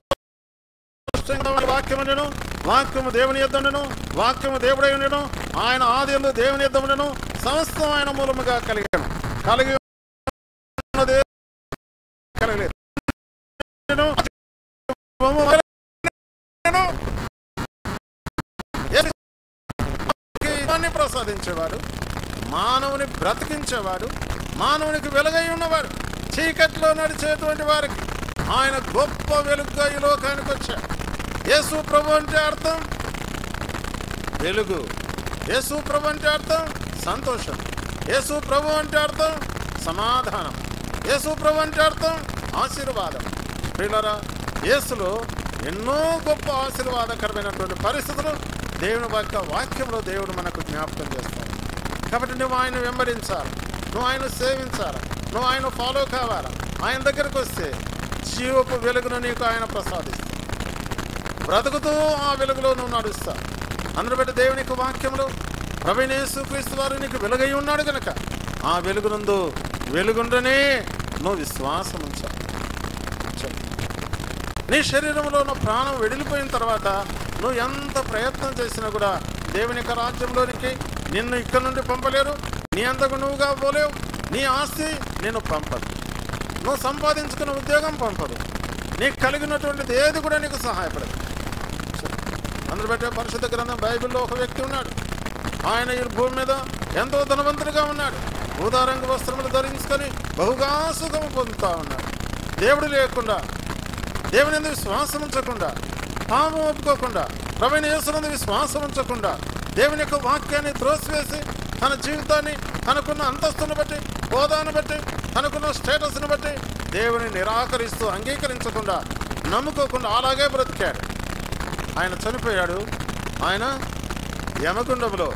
వాక్యము దేవుని యొద్ద ఉండెను, వాక్యము దేవుడై ఉండెను, ఆయన ఆదియందు దేవుని యొద్ద ఉండెను, సమస్తం ఆయన మూలముగా కలిగాను, కలిగి ఉన్నదే కలగలేదు. ప్రసాదించేవాడు, మానవుని బ్రతికించేవాడు, మానవునికి వెలుగై ఉన్నవాడు, చీకట్లో నడిచేటువంటి వారికి ఆయన గొప్ప వెలుగుగా ఈ లోకానికి వచ్చాడు. యేసు ప్రభు అంటే అర్థం వెలుగు, యేసు ప్రభు అంటే అర్థం సంతోషం, యేసు ప్రభు అంటే అర్థం సమాధానం, యేసు ప్రభు అంటే అర్థం ఆశీర్వాదం. ప్రియులారా, యేసులో ఎన్నో గొప్ప ఆశీర్వాదకరమైనటువంటి పరిస్థితులు దేవుని యొక్క వాక్యంలో దేవుడు మనకు జ్ఞాపకం చేస్తాడు. కాబట్టి నువ్వు ఆయన వెంబడించాలి, నువ్వు ఆయన సేవించాలి, నువ్వు ఆయన ఫాలో కావాలి. ఆయన దగ్గరకు వస్తే జీవపు వెలుగును నీకు ఆయన ప్రసాదిస్తాడు. బ్రతుకుతూ ఆ వెలుగులో నువ్వు నడుస్తావు. అందును బట్టి దేవుని యొక్క వాక్యంలో ప్రభువైన యేసుక్రీస్తు వారు నీకు వెలుగై ఉన్నాడు కనుక ఆ వెలుగునందు వెలుగుండనే నువ్వు విశ్వాసం ఉంచాలి. నీ శరీరంలో ఉన్న ప్రాణం వెడిలిపోయిన తర్వాత నువ్వు ఎంత ప్రయత్నం చేసినా కూడా దేవుని యొక్క రాజ్యంలోనికి నిన్ను ఇక్కడ నుండి పంపలేరు. నీ అంతకు నువ్వుగా పోలేవు. నీ ఆస్తి నిన్ను పంపదు, నువ్వు సంపాదించుకున్న ఉద్యోగం పంపదు, నీకు కలిగినటువంటిది ఏది కూడా నీకు సహాయపడదు. అందరూ బట్టే పరిశుద్ధ గ్రంథం బైబిల్లో ఒక వ్యక్తి ఉన్నాడు. ఆయన ఈ భూమి మీద ఎంతో ధనవంతుడిగా ఉన్నాడు. ఊదారంగు వస్త్రములు ధరించుకొని బహుగా సుఖము పొందుతూ ఉన్నాడు. దేవుడు లేకుండా, దేవుని యందు విశ్వాసం ఉంచకుండా, పాము ఒప్పుకోకుండా, ప్రభువైన యేసునందు విశ్వాసం ఉంచకుండా, దేవుని యొక్క వాక్యాన్ని త్రోసివేసి తన జీవితాన్ని తనకున్న అంతస్తును బట్టి, హోదాను బట్టి, తనకున్న స్టేటస్ను బట్టి దేవుని నిరాకరిస్తూ అంగీకరించకుండా, నమ్ముకోకుండా అలాగే బ్రతికాడు. ఆయన చనిపోయాడు. ఆయన యమగుండములో,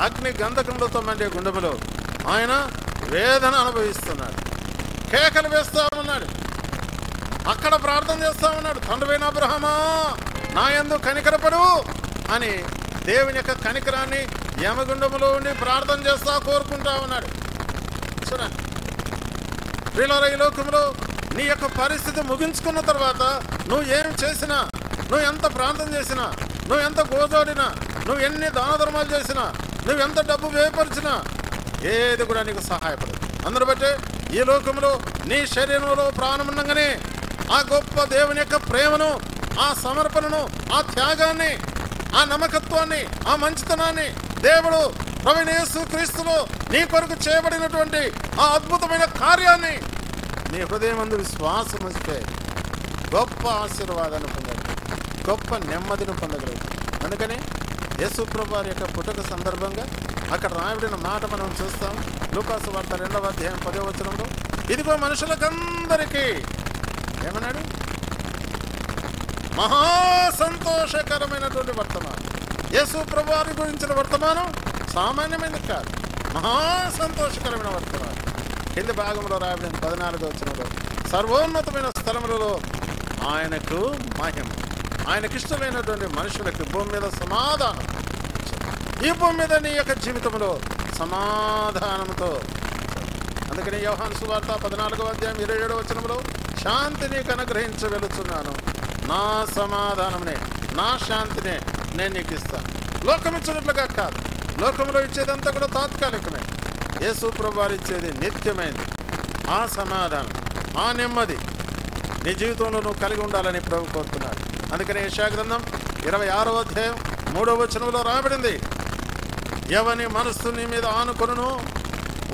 అగ్ని గంధకములతో మండే గుండములో ఆయన వేదన అనుభవిస్తున్నాడు. కేకలు వేస్తా ఉన్నాడు. అక్కడ ప్రార్థన చేస్తా ఉన్నాడు. తండ్రివైన అబ్రహామా, నా యందు కనికరపడు అని దేవుని యొక్క కనికరాన్ని యమగుండములో ఉండి ప్రార్థన చేస్తా కోరుకుంటా ఉన్నాడు. చూడండి ప్రియులారా, ఈ లోకంలో నీ యొక్క పరిస్థితి ముగించుకున్న తర్వాత నువ్వు ఏం చేసినా, నువ్వు ఎంత ప్రార్థన చేసినా, నువ్వు ఎంత గోజాడినా, నువ్వు ఎన్ని దాన ధర్మాలు చేసినా, నువ్వు ఎంత డబ్బు వేపరిచినా ఏది కూడా నీకు సహాయపడదు. అందరూ బట్టే ఈ లోకంలో నీ శరీరంలో ప్రాణం ఉండగానే ఆ గొప్ప దేవుని యొక్క ప్రేమను, ఆ సమర్పణను, ఆ త్యాగాన్ని, ఆ నమ్మకత్వాన్ని, ఆ మంచితనాన్ని దేవుడు ప్రభువైన యేసుక్రీస్తులో నీ కొరకు చేయబడినటువంటి ఆ అద్భుతమైన కార్యాన్ని నీ హృదయమందు విశ్వాసం ఉంచితే గొప్ప ఆశీర్వాదాన్ని పొందగలరు, గొప్ప నెమ్మదిని పొందగలరు. అందుకని యేసు ప్రభు వారి యొక్క పుట్టుక సందర్భంగా అక్కడ రాయబడిన మాట మనం చూస్తాం. లూకాసు వార్త 2వ అధ్యాయం 10వ వచనంలో, ఇదిగో మనుషులకందరికీ ఏమన్నాడు? మహా సంతోషకరమైనటువంటి వర్తమానం. యేసు ప్రభు వారి గురించిన వర్తమానం సామాన్యమైనది కాదు, మహా సంతోషకరమైన వర్తమానం. కింది భాగంలో రాయబడిన 14వ వచనంలో, సర్వోన్నతమైన స్థలములలో ఆయనకు మహిమ, ఆయనకిష్టమైనటువంటి మనుషులకు భూమి మీద సమాధానం. ఈ భూమి మీద నీ యొక్క జీవితంలో సమాధానంతో. అందుకని యోహాను సువార్త 14వ అధ్యాయం 27వ వచనంలో, శాంతి నీకు అనుగ్రహించ వెళుతున్నాను, నా సమాధానమునే, నా శాంతినే నేను నీకు ఇస్తాను. లోకం ఇచ్చినట్లుగా కాదు. లోకంలో ఇచ్చేదంతా కూడా తాత్కాలికమే. యేసు ప్రభు వారు ఇచ్చేది నిత్యమైనది. ఆ సమాధానం, ఆ నెమ్మది నీ జీవితంలో నువ్వు కలిగి ఉండాలని ప్రభు కోరుతున్నాడు. అందుకని యెషయా గ్రంథం 26వ అధ్యాయం 3వ వచనంలో రాబడింది, ఎవని మనస్సు నీ మీద ఆనుకొనును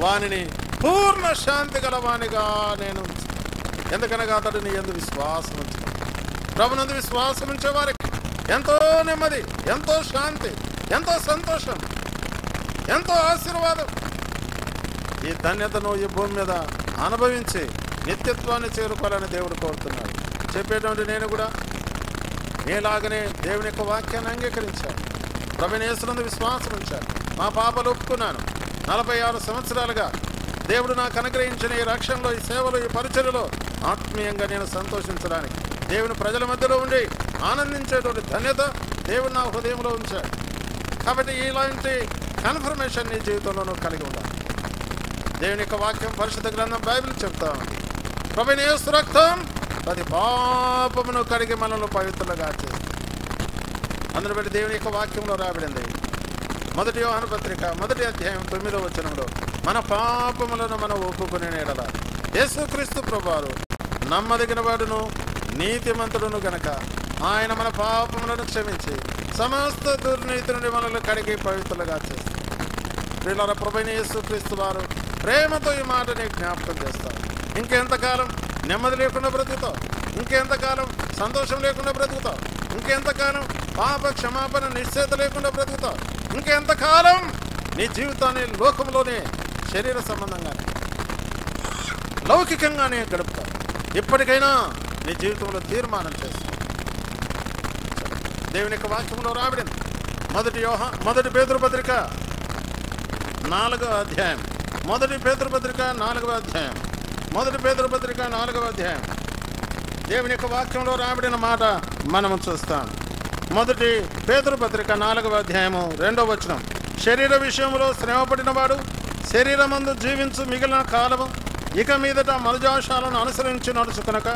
వానిని పూర్ణ శాంతి గలవానిగా నేను. ఎందుకనగా అతడు నీ యందు విశ్వాసం ఉంచుతాడు. ప్రభునందు విశ్వాసం ఉంచే వారికి ఎంతో నెమ్మది, ఎంతో శాంతి, ఎంతో సంతోషం, ఎంతో ఆశీర్వాదం. ఈ ధన్యతను ఈ భూమి మీద అనుభవించి నిత్యత్వాన్ని చేరుకోవాలని దేవుడు కోరుతున్నాడు. చెప్పేటువంటి నేను కూడా నీలాగనే దేవుని యొక్క వాక్యాన్ని అంగీకరించాను. ప్రభువైన యేసునందు విశ్వాసం ఉంచాను. మా పాపలు ఒప్పుకున్నాను. 46 సంవత్సరాలుగా దేవుడు నాకు అనుగ్రహించిన ఈ రక్షణలో, ఈ సేవలో, ఈ పరిచర్యలో ఆత్మీయంగా నేను సంతోషించడానికి, దేవుని ప్రజల మధ్యలో ఉండి ఆనందించేటువంటి ధన్యత దేవుడు నా హృదయంలో ఉంచాడు. కాబట్టి ఇలాంటి కన్ఫర్మేషన్ నీ జీవితంలో కలిగి ఉండాలి. దేవుని యొక్క వాక్యం పరిశుద్ధ గ్రంథం బైబిల్ చెప్తా ఉంది. ప్రభువైన యేసు రక్తం ప్రతి పాపమును కడిగి మనల్ని పవిత్రులుగా చేస్తుంది. అందును బట్టి దేవుని యొక్క వాక్యంలో రాబడింది. 1 యోహాను పత్రిక 1వ అధ్యాయం 9వ వచనంలో మన పాపములను మనం ఒప్పుకునే ఎడల యేసుక్రీస్తు ప్రభువారు నమ్మదగిన వాడును నీతిమంతుడును గనక ఆయన మన పాపములను క్షమించి సమస్త దుర్నీతి నుండి మనల్ని కడిగి పవిత్రులుగా చేస్తారు. ప్రియులారా, ప్రభువైన యేసుక్రీస్తు వారు ప్రేమతో ఈ మాటని జ్ఞాపకం చేస్తారు. ఇంకెంతకాలం నెమ్మది లేకుండా బ్రతుకుతావు? ఇంకెంతకాలం సంతోషం లేకుండా బ్రతుకుతావు? ఇంకెంతకాలం పాప క్షమాపణ నిశ్చయిత లేకుండా బ్రతుకుతావు? ఇంకెంతకాలం నీ జీవితాన్ని లోకంలోనే శరీర సంబంధంగానే లౌకికంగానే గడుపుతావు? ఇప్పటికైనా నీ జీవితంలో తీర్మానం చేస్తావు. దేవుని యొక్క వాక్యంలో రాబడింది. 1 పేతురు పత్రిక 4వ అధ్యాయం 1 పేతురు పత్రిక 4వ అధ్యాయం 1 పేతురు పత్రిక 4వ అధ్యాయం దేవుని యొక్క వాక్యంలో రాబడిన మాట మనము చూస్తాం. 1 పేతురు పత్రిక 4వ అధ్యాయము 2వ వచనం, శరీర విషయంలో శ్రమపడిన వాడు శరీరమందు జీవించు మిగిలిన కాలము ఇక మీదట మనుజాశాలను అనుసరించి నడుచుకొనక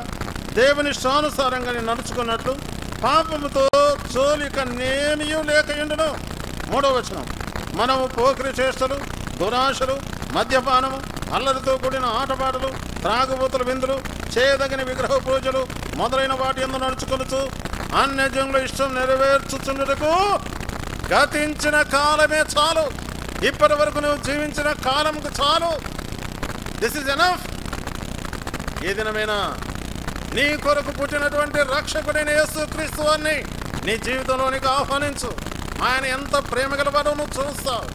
దేవుని ఇష్టానుసారంగా నడుచుకున్నట్లు పాపముతో చోలిక నేమియూ లేకయుండును. 3వ వచనం, మనము పోకిరి చేష్టలు, దురాశలు, మద్యపానము, అల్లరితో కూడిన ఆటపాటలు, త్రాగుబోతుల విందులు, చేయదగిన విగ్రహ పూజలు మొదలైన వాటి యందు నడుచుకొనుచు అన్యజనుల ఇష్టం నెరవేర్చుచున్నటకు గతించిన కాలమే చాలు. ఇప్పటి వరకు నువ్వు జీవించిన కాలంకు చాలు. This is enough. ఏ దినమైనా నీ కొరకు పుట్టినటువంటి రక్షకుడైన యేసుక్రీస్తు వారిని నీ జీవితంలోనికి ఆహ్వానించు. ఆయన ఎంత ప్రేమ గలవాడో నువ్వు చూస్తావు.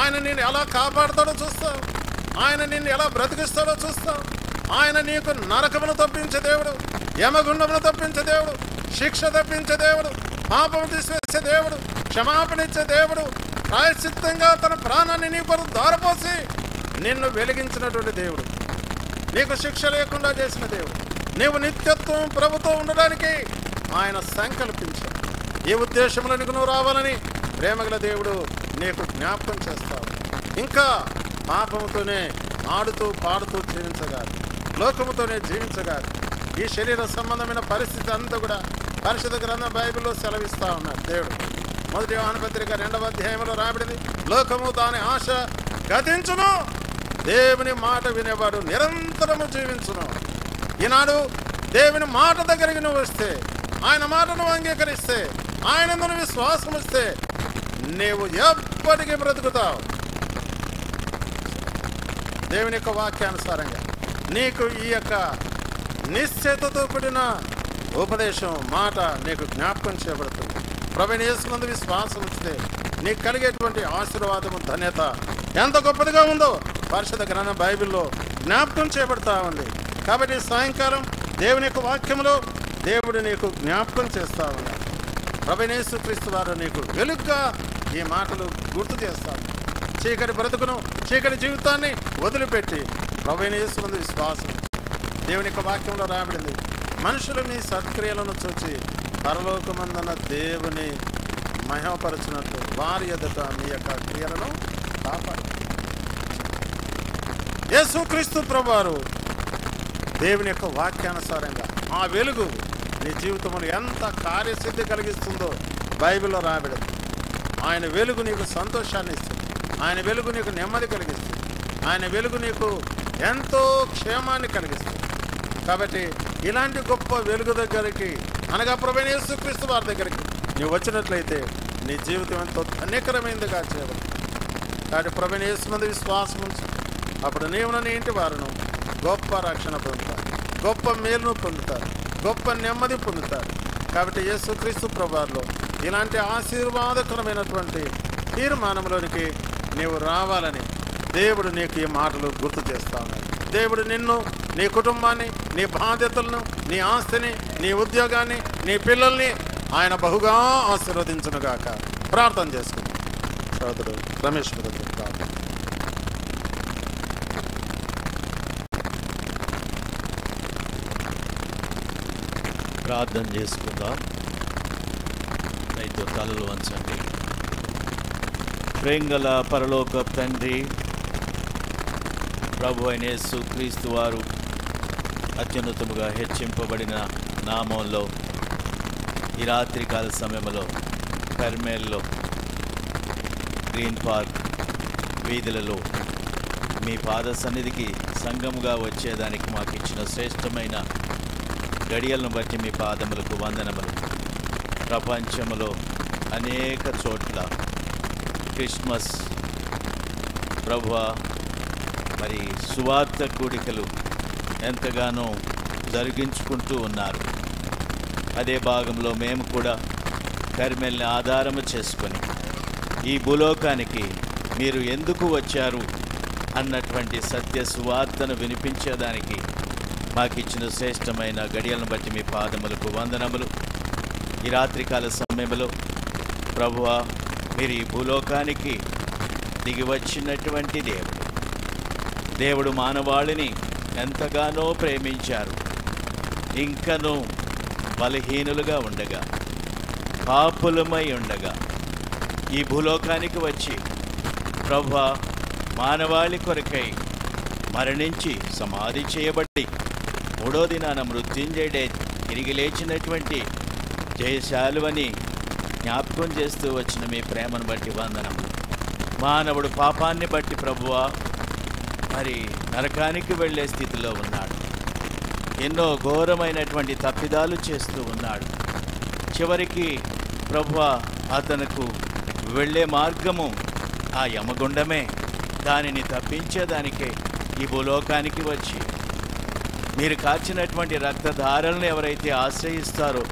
ఆయన నిన్ను ఎలా కాపాడుతాడో చూస్తావు. ఆయన నిన్ను ఎలా బ్రతికిస్తాడో చూస్తావు. ఆయన నీకు నరకమును తప్పించే దేవుడు, యమగుండమును తప్పించే దేవుడు, శిక్ష తప్పించే దేవుడు, పాపము తీసివేసే దేవుడు, క్షమాపణ ఇచ్చే దేవుడు, ప్రాయశ్చిత్తంగా తన ప్రాణాన్ని నీ కొరకు దారపోసి నిన్ను వెలిగించినటువంటి దేవుడు, నీకు శిక్ష లేకుండా చేసిన దేవుడు, నీవు నిత్యత్వం ప్రభుతో ఉండడానికి ఆయన సంకల్పించాడు. ఈ ఉద్దేశంలో నీకు నువ్వు రావాలని ప్రేమగల దేవుడు నీకు జ్ఞాపకం చేస్తావు. ఇంకా పాపముతోనే ఆడుతూ పాడుతూ జీవించగాదు, లోకముతోనే జీవించగాదు. ఈ శరీర సంబంధమైన పరిస్థితి అంతా కూడా పరిశుద్ధ గ్రంథం బైబిల్లో సెలవిస్తా ఉన్నాడు దేవుడు. 1 యోహాను పత్రిక 2వ అధ్యాయంలో రాబడింది, లోకము దాని ఆశ గతించును, దేవుని మాట వినేవాడు నిరంతరము జీవించును. ఈనాడు దేవుని మాట దగ్గరికి నువ్వు వస్తే, ఆయన మాటను అంగీకరిస్తే, ఆయన నువ్వు విశ్వాసం ఇస్తే నీవు ఎప్పటికీ బ్రతుకుతావు. దేవుని యొక్క వాక్యానుసారంగా నీకు ఈ యొక్క నిశ్చయతతో కూడిన ఉపదేశం మాట నీకు జ్ఞాపకం చేయబడుతుంది. ప్రభువైన యేసునందు విశ్వాసం ఇస్తే నీకు కలిగేటువంటి ఆశీర్వాదము, ధన్యత ఎంత గొప్పదిగా ఉందో పరిశుద్ధ గ్రంథం బైబిల్లో జ్ఞాపకం చేయబడతా ఉంది. కాబట్టి సాయంకాలం దేవుని యొక్క వాక్యంలో దేవుడు నీకు జ్ఞాపకం చేస్తా ఉన్నాడు. ప్రభువైన యేసుక్రీస్తు వారు నీకు వెలుగ్గా ఈ మాటలు గుర్తు చేస్తారు. చీకటి బ్రతుకును, చీకటి జీవితాన్ని వదిలిపెట్టి ప్రభువైన యేసునందు విశ్వాసం. దేవుని యొక్క వాక్యంలో రాబడింది, మనుషులు మీ సత్క్రియలను చూచి పరలోకమందున దేవుని మహిమపరచునట్లు వారి ఎదుట మీ యొక్క క్రియలను కాపాడు. యేసుక్రీస్తు ప్రభువారు దేవుని యొక్క వాక్యానుసారంగా ఆ వెలుగు నీ జీవితంలో ఎంత కార్యసిద్ధి కలిగిస్తుందో బైబిల్లో రాబడింది. ఆయన వెలుగు నీకు సంతోషాన్ని ఇస్తుంది. ఆయన వెలుగు నీకు నెమ్మది కలిగిస్తుంది. ఆయన వెలుగు నీకు ఎంతో క్షేమాన్ని కలిగిస్తుంది. కాబట్టి ఇలాంటి గొప్ప వెలుగు దగ్గరికి, అనగా ప్రభువైన యేసుక్రీస్తు వారి దగ్గరికి నువ్వు వచ్చినట్లయితే నీ జీవితం ఎంతో ధన్యకరమైనదిగా చేయబడుతుంది. కాబట్టి ప్రభువైన యేసునందు విశ్వాసం ఉంచు. అప్పుడు నీవును నీ ఇంటి వారును గొప్ప రక్షణ పొందుతారు. గొప్ప మేలును పొందుతారు, గొప్ప నెమ్మది పొందుతారు. కాబట్టి యేసుక్రీస్తు ప్రభువులో ఇలాంటి ఆశీర్వాదకరమైనటువంటి తీర్మానంలోనికి నీవు రావాలని దేవుడు నీకు ఈ మాటలు గుర్తు చేస్తా ఉన్నాడు. దేవుడు నిన్ను, నీ కుటుంబాన్ని, నీ బాధ్యతలను, నీ ఆస్తిని, నీ ఉద్యోగాన్ని, నీ పిల్లల్ని ఆయన బహుగా ఆశీర్వదించునుగాక. ప్రార్థన చేసుకుందాం. సోదరుడు రమేష్ గురించి ప్రార్థన. ప్రార్థన చేసుకుందాం. రైతు తలలు వంచండి. ప్రేంగల పరలోక తండ్రి, ప్రభు అయిన యేసుక్రీస్తు వారు అత్యున్నతముగా హెచ్చింపబడిన నామంలో ఈ రాత్రికాల సమయంలో కర్మేల్లో గ్రీన్ పార్క్ వీధులలో మీ పాద సన్నిధికి సంఘముగా వచ్చేదానికి మాకు ఇచ్చిన శ్రేష్టమైన గడియలను బట్టి మీ పాదములకు వందనములు. ప్రపంచంలో అనేక చోట్ల క్రిస్మస్ ప్రభువా మరి సువార్త కూడికలు ఎంతగానో జరిగించుకుంటూ ఉన్నారు. అదే భాగంలో మేము కూడా కర్మెల్ని ఆధారము చేసుకొని ఈ భూలోకానికి మీరు ఎందుకు వచ్చారు అన్నటువంటి సత్య సువార్తను వినిపించేదానికి మాకు ఇచ్చిన శ్రేష్టమైన గడియలను బట్టి మీ పాదములకు వందనములు. ఈ రాత్రికాల సమయంలో ప్రభువా మీరు ఈ భూలోకానికి దిగి వచ్చినటువంటి దేవుడు మానవాళిని ఎంతగానో ప్రేమించారు. ఇంకనూ బలహీనులుగా ఉండగా, పాపులమై ఉండగా ఈ భూలోకానికి వచ్చి ప్రభువా మానవాళి కొరకై మరణించి సమాధి చేయబడి మూడో దినాన మృత్యుంజయుడే తిరిగి లేచినటువంటి జయశాలువని జ్ఞాపకం చేస్తూ వచ్చిన మీ ప్రేమను బట్టి వందనము. మానవుడు పాపాన్ని బట్టి ప్రభువా మరి నరకానికి వెళ్ళే స్థితిలో ఉన్నాడు. ఎన్నో ఘోరమైనటువంటి తప్పిదాలు చేస్తూ ఉన్నాడు. చివరికి ప్రభువా అతనుకు వెళ్ళే మార్గము ఆ యమగుండమే. దానిని తప్పించేదానికే ఈ భూలోకానికి వచ్చి మీరు కాచినటువంటి రక్తధారలను ఎవరైతే ఆశ్రయిస్తారో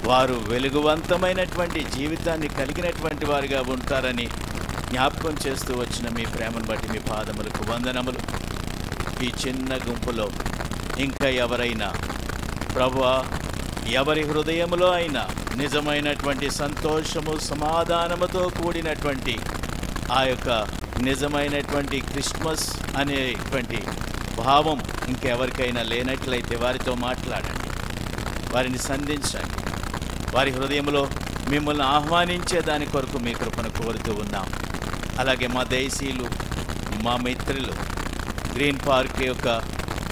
వారు వెలుగువంతమైనటువంటి జీవితాన్ని కలిగినటువంటి వారిగా ఉంటారని జ్ఞాపకం చేస్తూ వచ్చిన మీ ప్రేమను బట్టి మీ పాదములకు వందనములు. ఈ చిన్న గుంపులో ఇంకా ఎవరైనా ప్రభువా ఎవరి హృదయములో అయినా నిజమైనటువంటి సంతోషము సమాధానముతో కూడినటువంటి ఆ యొక్క నిజమైనటువంటి క్రిస్మస్ అనేటువంటి భావం ఇంకెవరికైనా లేనట్లయితే వారితో మాట్లాడండి, వారిని సంధించండి. వారి హృదయంలో మిమ్మల్ని ఆహ్వానించే దాని కొరకు మీ కృపను కోరుతూ ఉన్నాం. అలాగే మా దేశీయులు, మా మిత్రులు గ్రీన్ పార్క్ యొక్క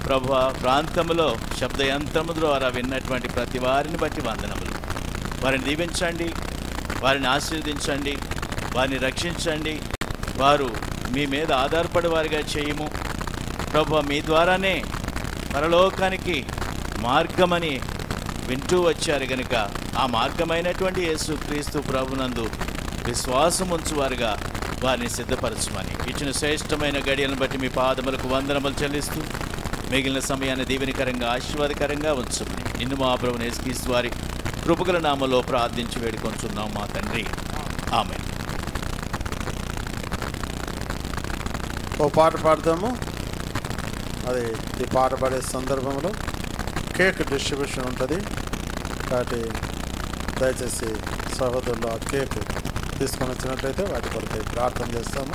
ప్రభు ప్రాంతంలో శబ్దయంత్రము ద్వారా విన్నటువంటి ప్రతి వారిని బట్టి వందనములు. వారిని దీవించండి, వారిని ఆశీర్వదించండి, వారిని రక్షించండి. వారు మీ మీద ఆధారపడి వారిగా చేయము ప్రభు. మీ ద్వారానే పరలోకానికి మార్గమని వింటూ వచ్చారు గనుక ఆ మార్గమైనటువంటి యేసుక్రీస్తు ప్రభునందు విశ్వాసం ఉంచువారుగా వారిని సిద్ధపరచమని ఇచ్చిన శ్రేష్టమైన గడియలను బట్టి మీ పాదములకు వందనములు చెల్లిస్తూ మిగిలిన సమయాన్ని దీవెనకరంగా ఆశీర్వాదకరంగా ఉంచమని నిన్ను మా ప్రభువు యేసుక్రీస్తు వారి కృపగల నామములో ప్రార్థించి వేడుకొంచున్నాం మా తండ్రి. ఆమేన్. ఓ పాట పాడదాము. అది ఈ పాట పాడే సందర్భంలో కేక్ డిస్ట్రిబ్యూషన్ ఉంటుంది కాబట్టి దయచేసి సహోదరులు ఆ కేక్ తీసుకొని వచ్చినట్లయితే వాటి కొరకు ప్రార్థన చేస్తాము.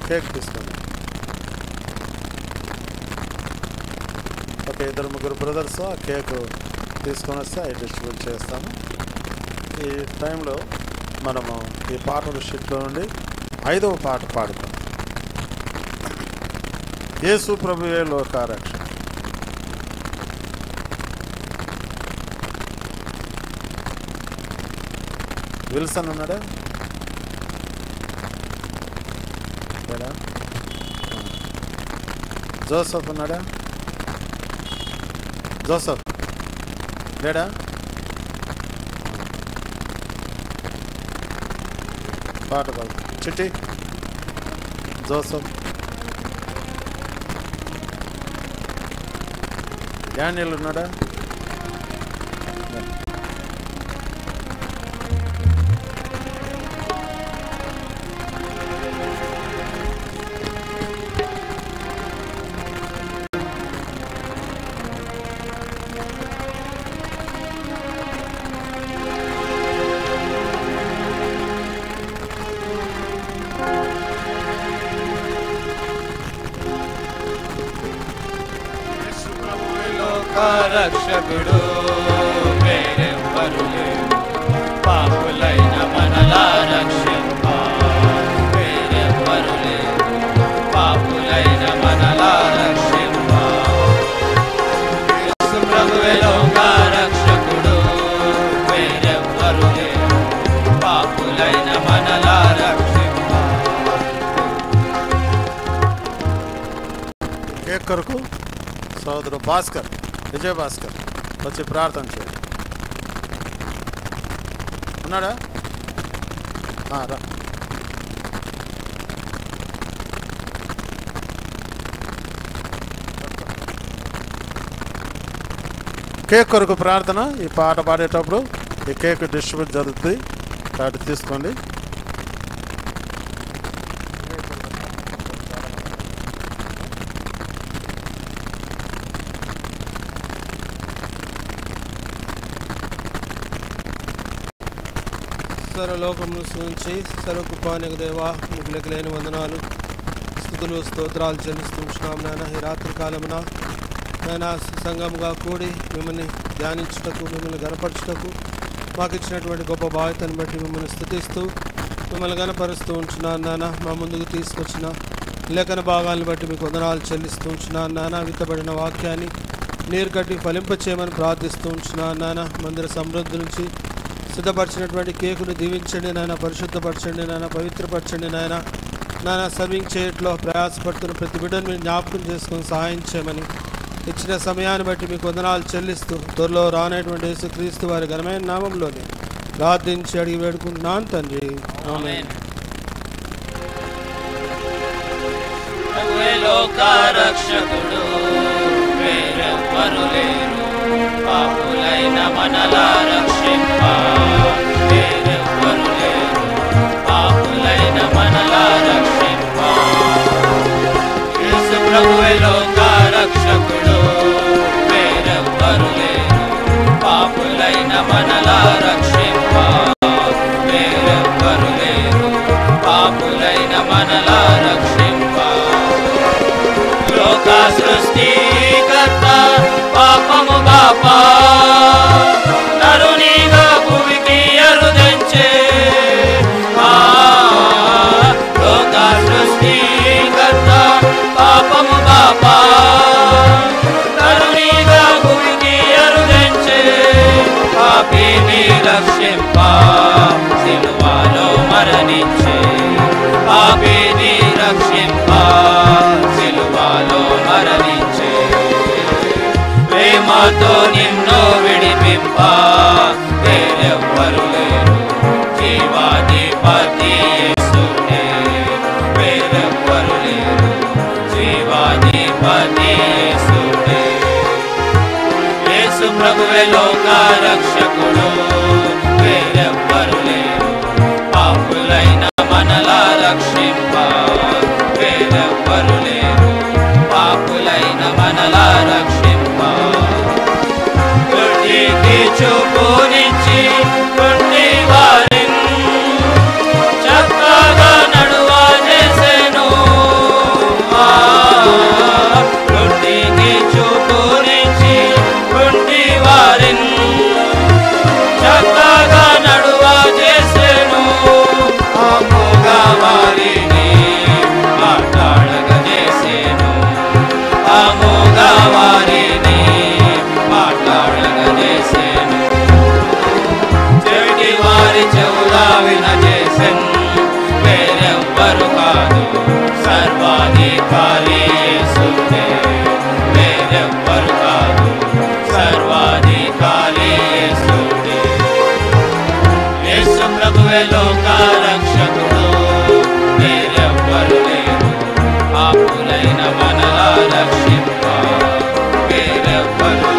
కేక్ తీసుకొని ఒక 2-3 బ్రదర్స్ ఆ కేక్ తీసుకొని వస్తే అవి డిస్ట్రిబ్యూట్ చేస్తాము. ఈ టైంలో మనము ఈ పాటల షీట్లో నుండి 5వ పాట పాడుతాం. యేసు ప్రభువే లోకారక్ష. విల్సన్ ఉన్నాడా? లేడా? జోసఫ్ ఉన్నాడా? జోసఫ్ లేడా? పాట పాడు. చిట్టి, జోసఫ్, డానియల్ ఉన్నాడా? రక్షకుడు వేరెవ్వరు లేరు, పాపులైన మనలా రక్షింప వేరెవ్వరు లేరు, పాపులైన మనలా రక్షింప. యేసు ప్రభువే లోక రక్షకుడు వేరెవ్వరు లేరు, పాపులైన మనలా రక్షింప. కేక్ కొరకు సోదరు భాస్కర్, విజయ భాస్కర్ వచ్చి ప్రార్థన చేయండి. ఉన్నాడా? రా. కేక్ కొరకు ప్రార్థన. ఈ పాట పాడేటప్పుడు ఈ కేక్ డిస్ట్రిబ్యూట్ జరుగుతుంది, కాబట్టి తీసుకోండి. సర్వలోకమును సృష్టించి సర్వకృపానికి దేవా, మీకు లెక్కలేని వందనాలు, స్తుతులు స్తోత్రాలు చెల్లిస్తున్నాం నాయన. ఈ రాత్రి కాలమున నాయన సంఘముగా కూడి మిమ్మల్ని ధ్యానించుటకు, మిమ్మల్ని గనపరచుటకు మాకు ఇచ్చినటువంటి గొప్ప బాధ్యతను బట్టి మిమ్మల్ని స్తుతిస్తూ మిమ్మల్ని గనపరుస్తూ ఉంచున్నాను నాన్న. మా ముందుకు తీసుకొచ్చిన లేఖన భాగాలను బట్టి మీకు వందనాలు చెల్లిస్తూ ఉంచున్నాను నాన్న. విత్తబడిన వాక్యాన్ని నీరు కట్టి ఫలింపచేయమని ప్రార్థిస్తూ ఉంచున్నాను నాన్న. మందిర సమృద్ధి నుంచి సిద్ధపరిచినటువంటి కేకును దీవించండి నాయన, పరిశుద్ధపరచండి నాయన, పవిత్రపరచండి నాయన. నాయన సర్వింగ్ చేయట్లో ప్రయాసపడుతున్న ప్రతి బిడ్డను మీరు జ్ఞాపకం చేసుకుని సహాయం చేయమని ఇచ్చిన సమయాన్ని బట్టి మీకు వందనాలు చెల్లిస్తూ త్వరలో రానటువంటి యేసుక్రీస్తు వారి ఘనమైన నామంలోనే ప్రార్థించి అడిగి వేడుకుంటున్నాను తండ్రి, ఆమేన్. రక్షకుడు వేరెవ్వరు లేరు, పాపులైన మనలా రక్షింప వేరెవ్వరు లేరు, పాపులైన మనలా రక్షింప. యేసు ప్రభువే లోక రక్షకుడు వేరెవ్వరు లేరు, పాపులైన మనలా రక్షింప వేరెవ్వరు లేరు, పాపులైన మనలా రక్షింప. లోక సృష్టికర్త పాపము బాపా నరునిగా భూమికి అరుదించే, లోక సృష్టికర్త పాపము బాపా నరునిగా భూమికి అరుదించే, పాపిని రక్షింప సిలువలో మరణించే, పాపిని రక్షింప సిలువలో మరణించే, ప్రేమతో నిన్ను విడిపింప వేరెవ్వరు లేరు, జీవాధిపతి యేసునే వేరెవ్వరు లేరు, జీవాధిపతి యేసునే. యేసు ప్రభువే లోక రక్షకుడు వేరెవ్వరు లేరు, పాపులైన మనలా రక్షింప వేరెవ్వరు లేరు, పాపులైన మనలా రక్షింప. గుడ్డికి చూపునిచ్చి గుడ్డి వారిని చక్కగా నడువా చేసెను, గుడ్డికి చూపునిచ్చి గుడ్డి వారిని చక్కగా నడువా చేసెను, ఆముగా వారిని మాట్లాడగా చేసెను, ఆముగా వారిని మాట్లాడగా చేసెను, చెవిటి వారి చెవులా వినజేసెను, వేరెవ్వరు కాదు సర్వాధికారి యేసునే, వేరెవ్వరు కాదు సర్వాధికారి యేసునే. యేసు ప్రభువే లోక రక్షకుడు వేరెవ్వరు లేరు, పాపులైన మనలా రక్షింప వేరెవ్వరు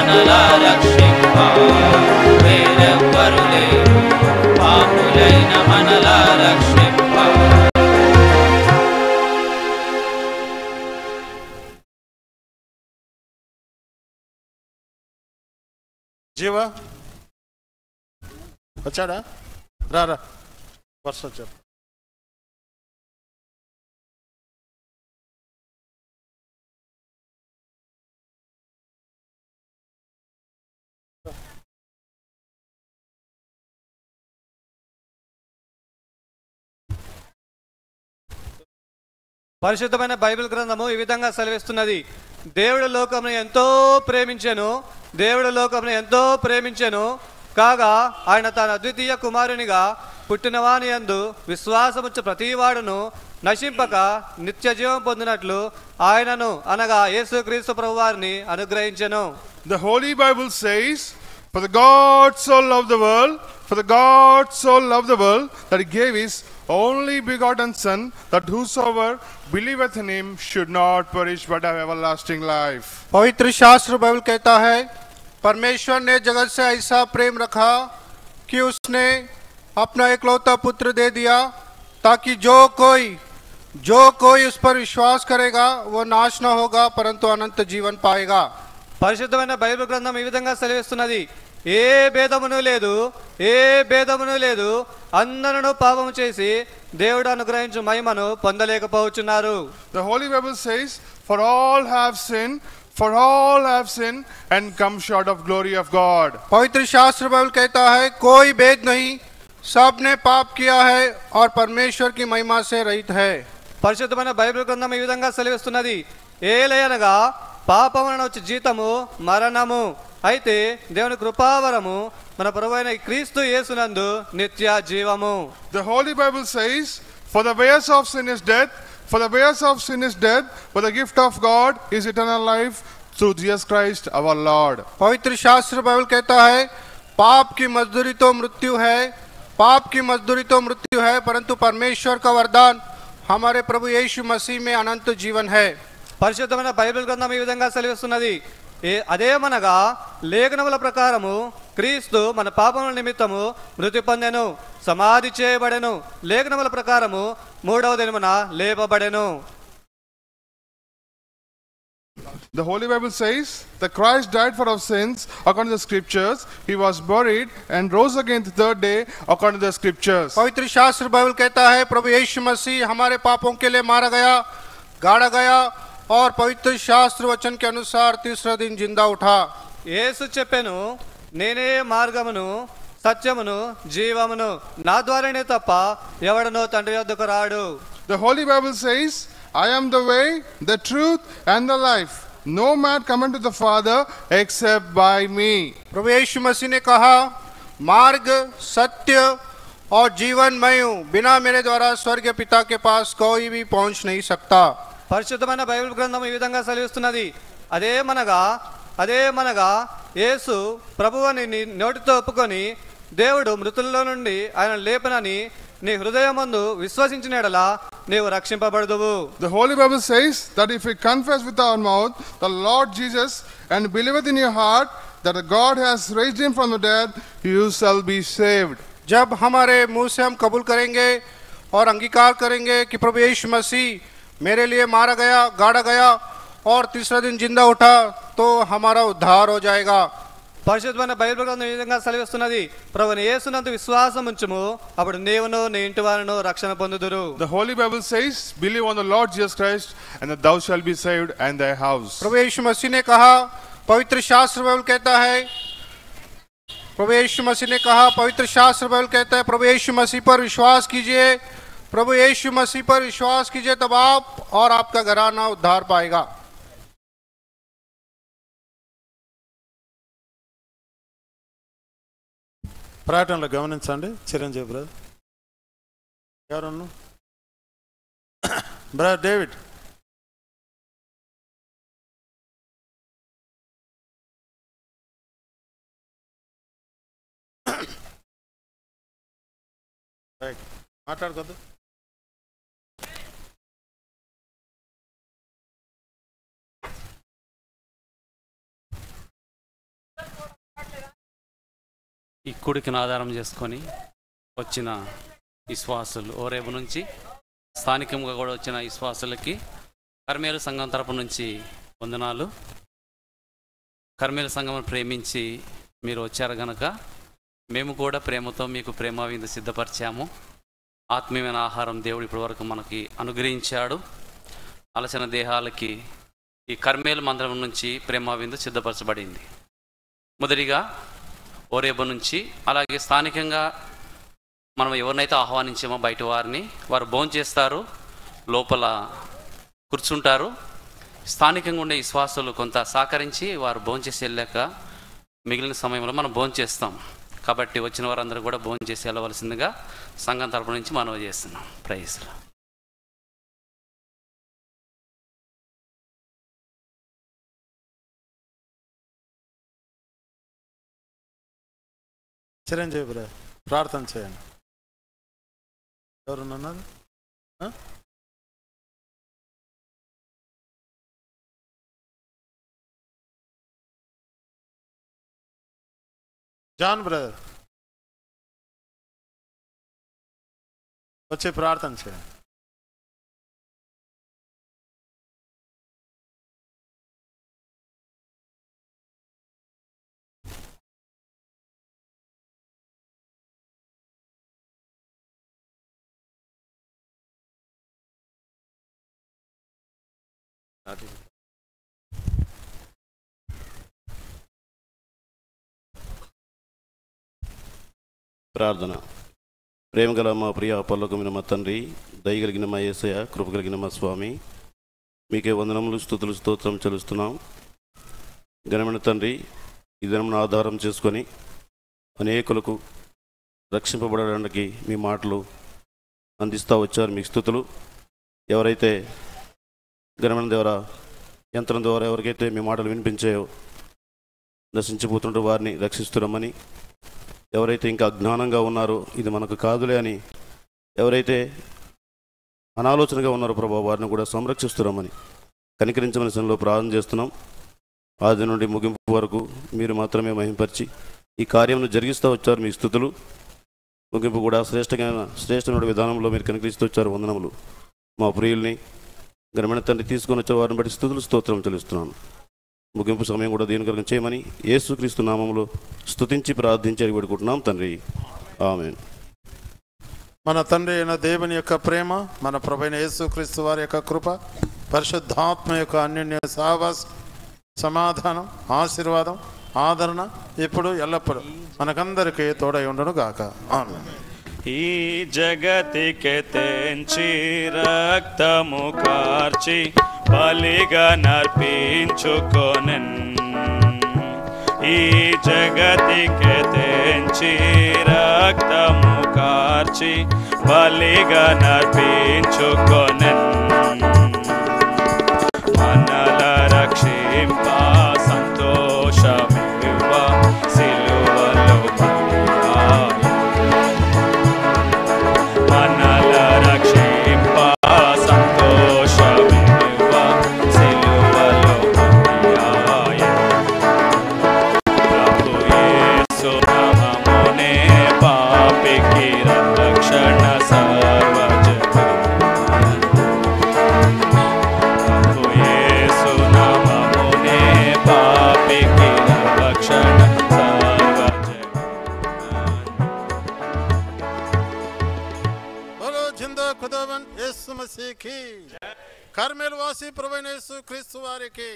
మనలా రక్షింప వేరెవ్వరు లేరు పాపులైన మనలా రక్షింప. జీవా వచ్చాడా? రారా వర్ష చెప్పు. పరిశుద్ధమైన బైబిల్ గ్రంథము ఈ విధంగా సెలవిస్తున్నది. దేవుడు లోకమును ఎంతో ప్రేమించెను, దేవుడు లోకమును ఎంతో ప్రేమించెను కాగా ఆయన తన అద్వితీయ కుమారునిగా పుట్టినవాని యందు విశ్వాసముచ్చు ప్రతివాడును నశింపక నిత్య జీవం పొందినట్లు ఆయనను అనగా యేసుక్రీస్తు ప్రభువారిని అనుగ్రహించెను. The Holy Bible says, for the God so loved the world, for the God so loved the world, that he gave his only begotten Son, that whosoever believeth in him should not perish but have everlasting life. पवित्र शास्त्र बाइबल कहता है, परमेश्वर ने जगत से ऐसा प्रेम रखा कि उसने अपना एकलौता पुत्र दे दिया, ताकि जो कोई उस पर विश्वास करेगा वो नाश न होगा परंतु अनंत जीवन पाएगा. పరిశుద్ధమైన బైబిల్ గ్రంథం ఈ విధంగా సెలవిస్తున్నది. ఏ భేదమును లేదు, ఏ భేదమును లేదు, అందరూ పాపము చేసి దేవుడు అనుగ్రహించు మహిమను పొందలేకపోవచ్చున్నారు. The Holy Bible says, for all have sinned, for all have sinned and come short of glory of God. पवित्र शास्त्र बाइबल कहता है, कोई भेद नहीं, सबने पाप किया है और परमेश्वर की महिमा से रहित है. పరిశుద్ధమైన బైబిల్ గ్రంథం ఈ విధంగా సెలవిస్తున్నది. ఏలయనగా పాపమున వచ్చే జీతము మరణము, అయితే దేవుని కృపావరము మన ప్రభువైన క్రీస్తు యేసునందు నిత్య జీవము. The Holy Bible says, for the wages of sin is death, for the wages of sin is death, but the gift of God is eternal life through Jesus Christ our Lord. पवित्र शास्त्र बाइबल कहता है, पाप की मजदूरी तो मृत्यु है, पाप की मजदूरी तो मृत्यु है, परंतु परमेश्वर का वरदान हमारे प्रभु यीशु मसीह में अनंत जीवन है. పరిశుద్ధమైన బైబిల్ గ్రంథం ఈ విధంగా సెలవిస్తున్నది. అదేమనగా లేఖనముల ప్రకారము క్రీస్తు మన పాపముల నిమిత్తము మృతి పొందెను, సమాధి చేయబడెను, లేఖనముల ప్రకారము మూడవ దినమున లేపబడెను. The Holy Bible says that Christ died for our sins according to the scriptures, he was buried and rose again the third day according to the scriptures. पवित्र शास्त्र बाइबल कहता है, प्रभु यीशु मसीह हमारे पापों के लिए मारा गया, गाड़ा गया और पवित्र शास्त्र वचन के अनुसार तीसरा दिन जिंदा उठा. యేసు చెప్పెను, నేనే మార్గమును సత్యమును జీవమును, నా ద్వారానే తప్ప ఎవడనో తండ్రి యొద్దకు రాడు. The Holy Bible says, I am the way, the truth and the life. No man cometh to the Father except by me. प्रभु यीशु मसीह ने कहा, मार्ग सत्य और जीवन मैं हूँ, बिना मेरे द्वारा स्वर्ग पिता के पास कोई भी पहुंच नहीं सकता. పరిశుద్ధమైన బైబిల్ గ్రంథం ఈ విధంగా సెలవిస్తున్నది. అదేమనగా యేసు ప్రభువుని నీ నోటితో ఒప్పుకొని దేవుడు మృతుల్లో నుండి ఆయన లేపనని నీ హృదయమందు విశ్వసించిన యెడల నీవు రక్షింపబడుదువు. The Holy Bible says that if we confess with our mouth the Lord Jesus and believeth in your heart that God has raised him from the dead, you shall be saved. जब हमारे मुंह से हम कबूल करेंगे और अंगीकार करेंगे कि प्रभु यीशु मसीह मेरे लिए मारा गया, गाड़ा गया और तीसरा दिन जिंदा उठा, तो हमारा उद्धार हो जाएगा. పరిశుద్ధమైన బైబిల్ గ్రంథం ఈ విధంగా సెలవిస్తున్నది. ప్రభువుని యేసునందు విశ్వాసం ఉంచుము, అప్పుడు నీవును నీ ఇంటి వారును రక్షణ పొందుదురు. The Holy Bible says, believe on the Lord Jesus Christ and that thou shalt be saved and thy house. प्रभु यीशु मसीह ने कहा, पवित्र शास्त्र बाइबल कहता है, प्रभु यीशु मसीह ने कहा, पवित्र शास्त्र बाइबल कहता है, प्रभु यीशु मसीह पर विश्वास कीजिए, प्रभु यीशु मसीह पर विश्वास कीजिए, तब आप और आपका घराना उद्धार पाएगा. ప్రకటనలో గమనించండి. చిరంజీవి బ్రదర్ ఎవరన్నా? Brother David. మాట్లాడుకోద్దు. ఈ కూడికను ఆధారం చేసుకొని వచ్చిన విశ్వాసులు ఓరేబు నుంచి స్థానికంగా కూడా వచ్చిన విశ్వాసులకి కర్మేలు సంఘం తరపు నుంచి వందనాలు. కర్మేలు సంఘం ప్రేమించి మీరు వచ్చారు గనక మేము కూడా ప్రేమతో మీకు ప్రేమ విందు సిద్ధపరిచాము. ఆత్మీయమైన ఆహారం దేవుడు ఇప్పటి వరకు మనకి అనుగ్రహించాడు. అలసిన దేహాలకి ఈ కర్మేలు మందిరం నుంచి ప్రేమ విందు సిద్ధపరచబడింది. మొదటిగా ఓరేబు నుంచి, అలాగే స్థానికంగా మనం ఎవరినైతే ఆహ్వానించామో బయట వారిని, వారు భోంచేస్తారు, లోపల కూర్చుంటారు. స్థానికంగా ఉండే విశ్వాసులు కొంత సహకరించి వారు భోంచేసి వెళ్ళాక మిగిలిన సమయంలో మనం భోంచేస్తాం. కాబట్టి వచ్చిన వారందరూ కూడా భోంచేసి వెళ్ళవలసిందిగా సంఘం తరపు నుంచి మనవి చేస్తున్నాం. ప్రైజ్. చిరంజీవి బ్రదర్ ప్రార్థన చేయండి. ఎవరున్నారు? జాన్ బ్రదర్ వచ్చి ప్రార్థన చేయండి. ప్రార్థన. ప్రేమగల మా ప్రియ పరలోకమైన మా తండ్రి, దయగలిగిన మా యేసయ్య, కృప కలిగిన మా స్వామి, మీకే వందనములు, స్తుతులు, స్తోత్రం చెల్లిస్తున్నాం. ఘనమైన తండ్రి, ఈ దినమును ఆధారం చేసుకొని అనేకులకు రక్షింపబడడానికి మీ మాటలు అందిస్తూ వచ్చారు. మీకు స్తుతులు. ఎవరైతే ఘనమైన ద్వారా యంత్రం ద్వారా ఎవరికైతే మీ మాటలు వినిపించాయో నశించిపోతుంటే వారిని రక్షిస్తున్నామని, ఎవరైతే ఇంకా అజ్ఞానంగా ఉన్నారో ఇది మనకు కాదులే అని ఎవరైతే అనాలోచనగా ఉన్నారో ప్రభావ వారిని కూడా సంరక్షిస్తున్నామని కనికరించమని సమయంలో ప్రార్థన చేస్తున్నాం. ఆది నుండి ముగింపు వరకు మీరు మాత్రమే మహింపరిచి ఈ కార్యంను జరిగిస్తూ వచ్చారు. మీ స్తుతులు. ముగింపు కూడా శ్రేష్టమైన విధానంలో మీరు కనికరిస్తూ వచ్చారు. వందనములు. మా ప్రియుల్ని ఘనమైన తండ్రి తీసుకొని వచ్చే వారిని బట్టి స్తుతులు, స్తోత్రం చెల్లిస్తున్నాను. ముగింపు సమయం కూడా దీనికరం చేయమని యేసుక్రీస్తు నామములో స్తుతించి ప్రార్థించి వేడుకుంటున్నాం తండ్రి. ఆమేన్. మన తండ్రి అయిన దేవుని యొక్క ప్రేమ, మన ప్రభువైన యేసుక్రీస్తు వారి యొక్క కృప, పరిశుద్ధాత్మ యొక్క అన్యోన్య సహవాసం, సమాధానం, ఆశీర్వాదం, ఆదరణ ఇప్పుడు ఎల్లప్పుడూ మనకందరికీ తోడై ఉండును గాక. ఆమేన్. ఈ జగతికి తెంచి రక్తము కార్చి బలిగా నర్పించుకొనెన్. ఈ జగతికి తెంచి రక్తము కార్చి బలిగా నర్పించుకొనెన్. మనల రక్షింప సంతోషమివ్వ సిలువలో మనల రక్షింప సంతోషమివ్వ సిలువలో ప్రభు యేసు నామమునే పాపికి రక్షణ సర్వజగ. ప్రభు యేసు నామమునే పాపికి రక్షణ సర్వజగ. बोलो जिंदा खुदावन यीशु मसीह की, कर्मेल वासी प्रभु यीशु क्रिस्तु वारे की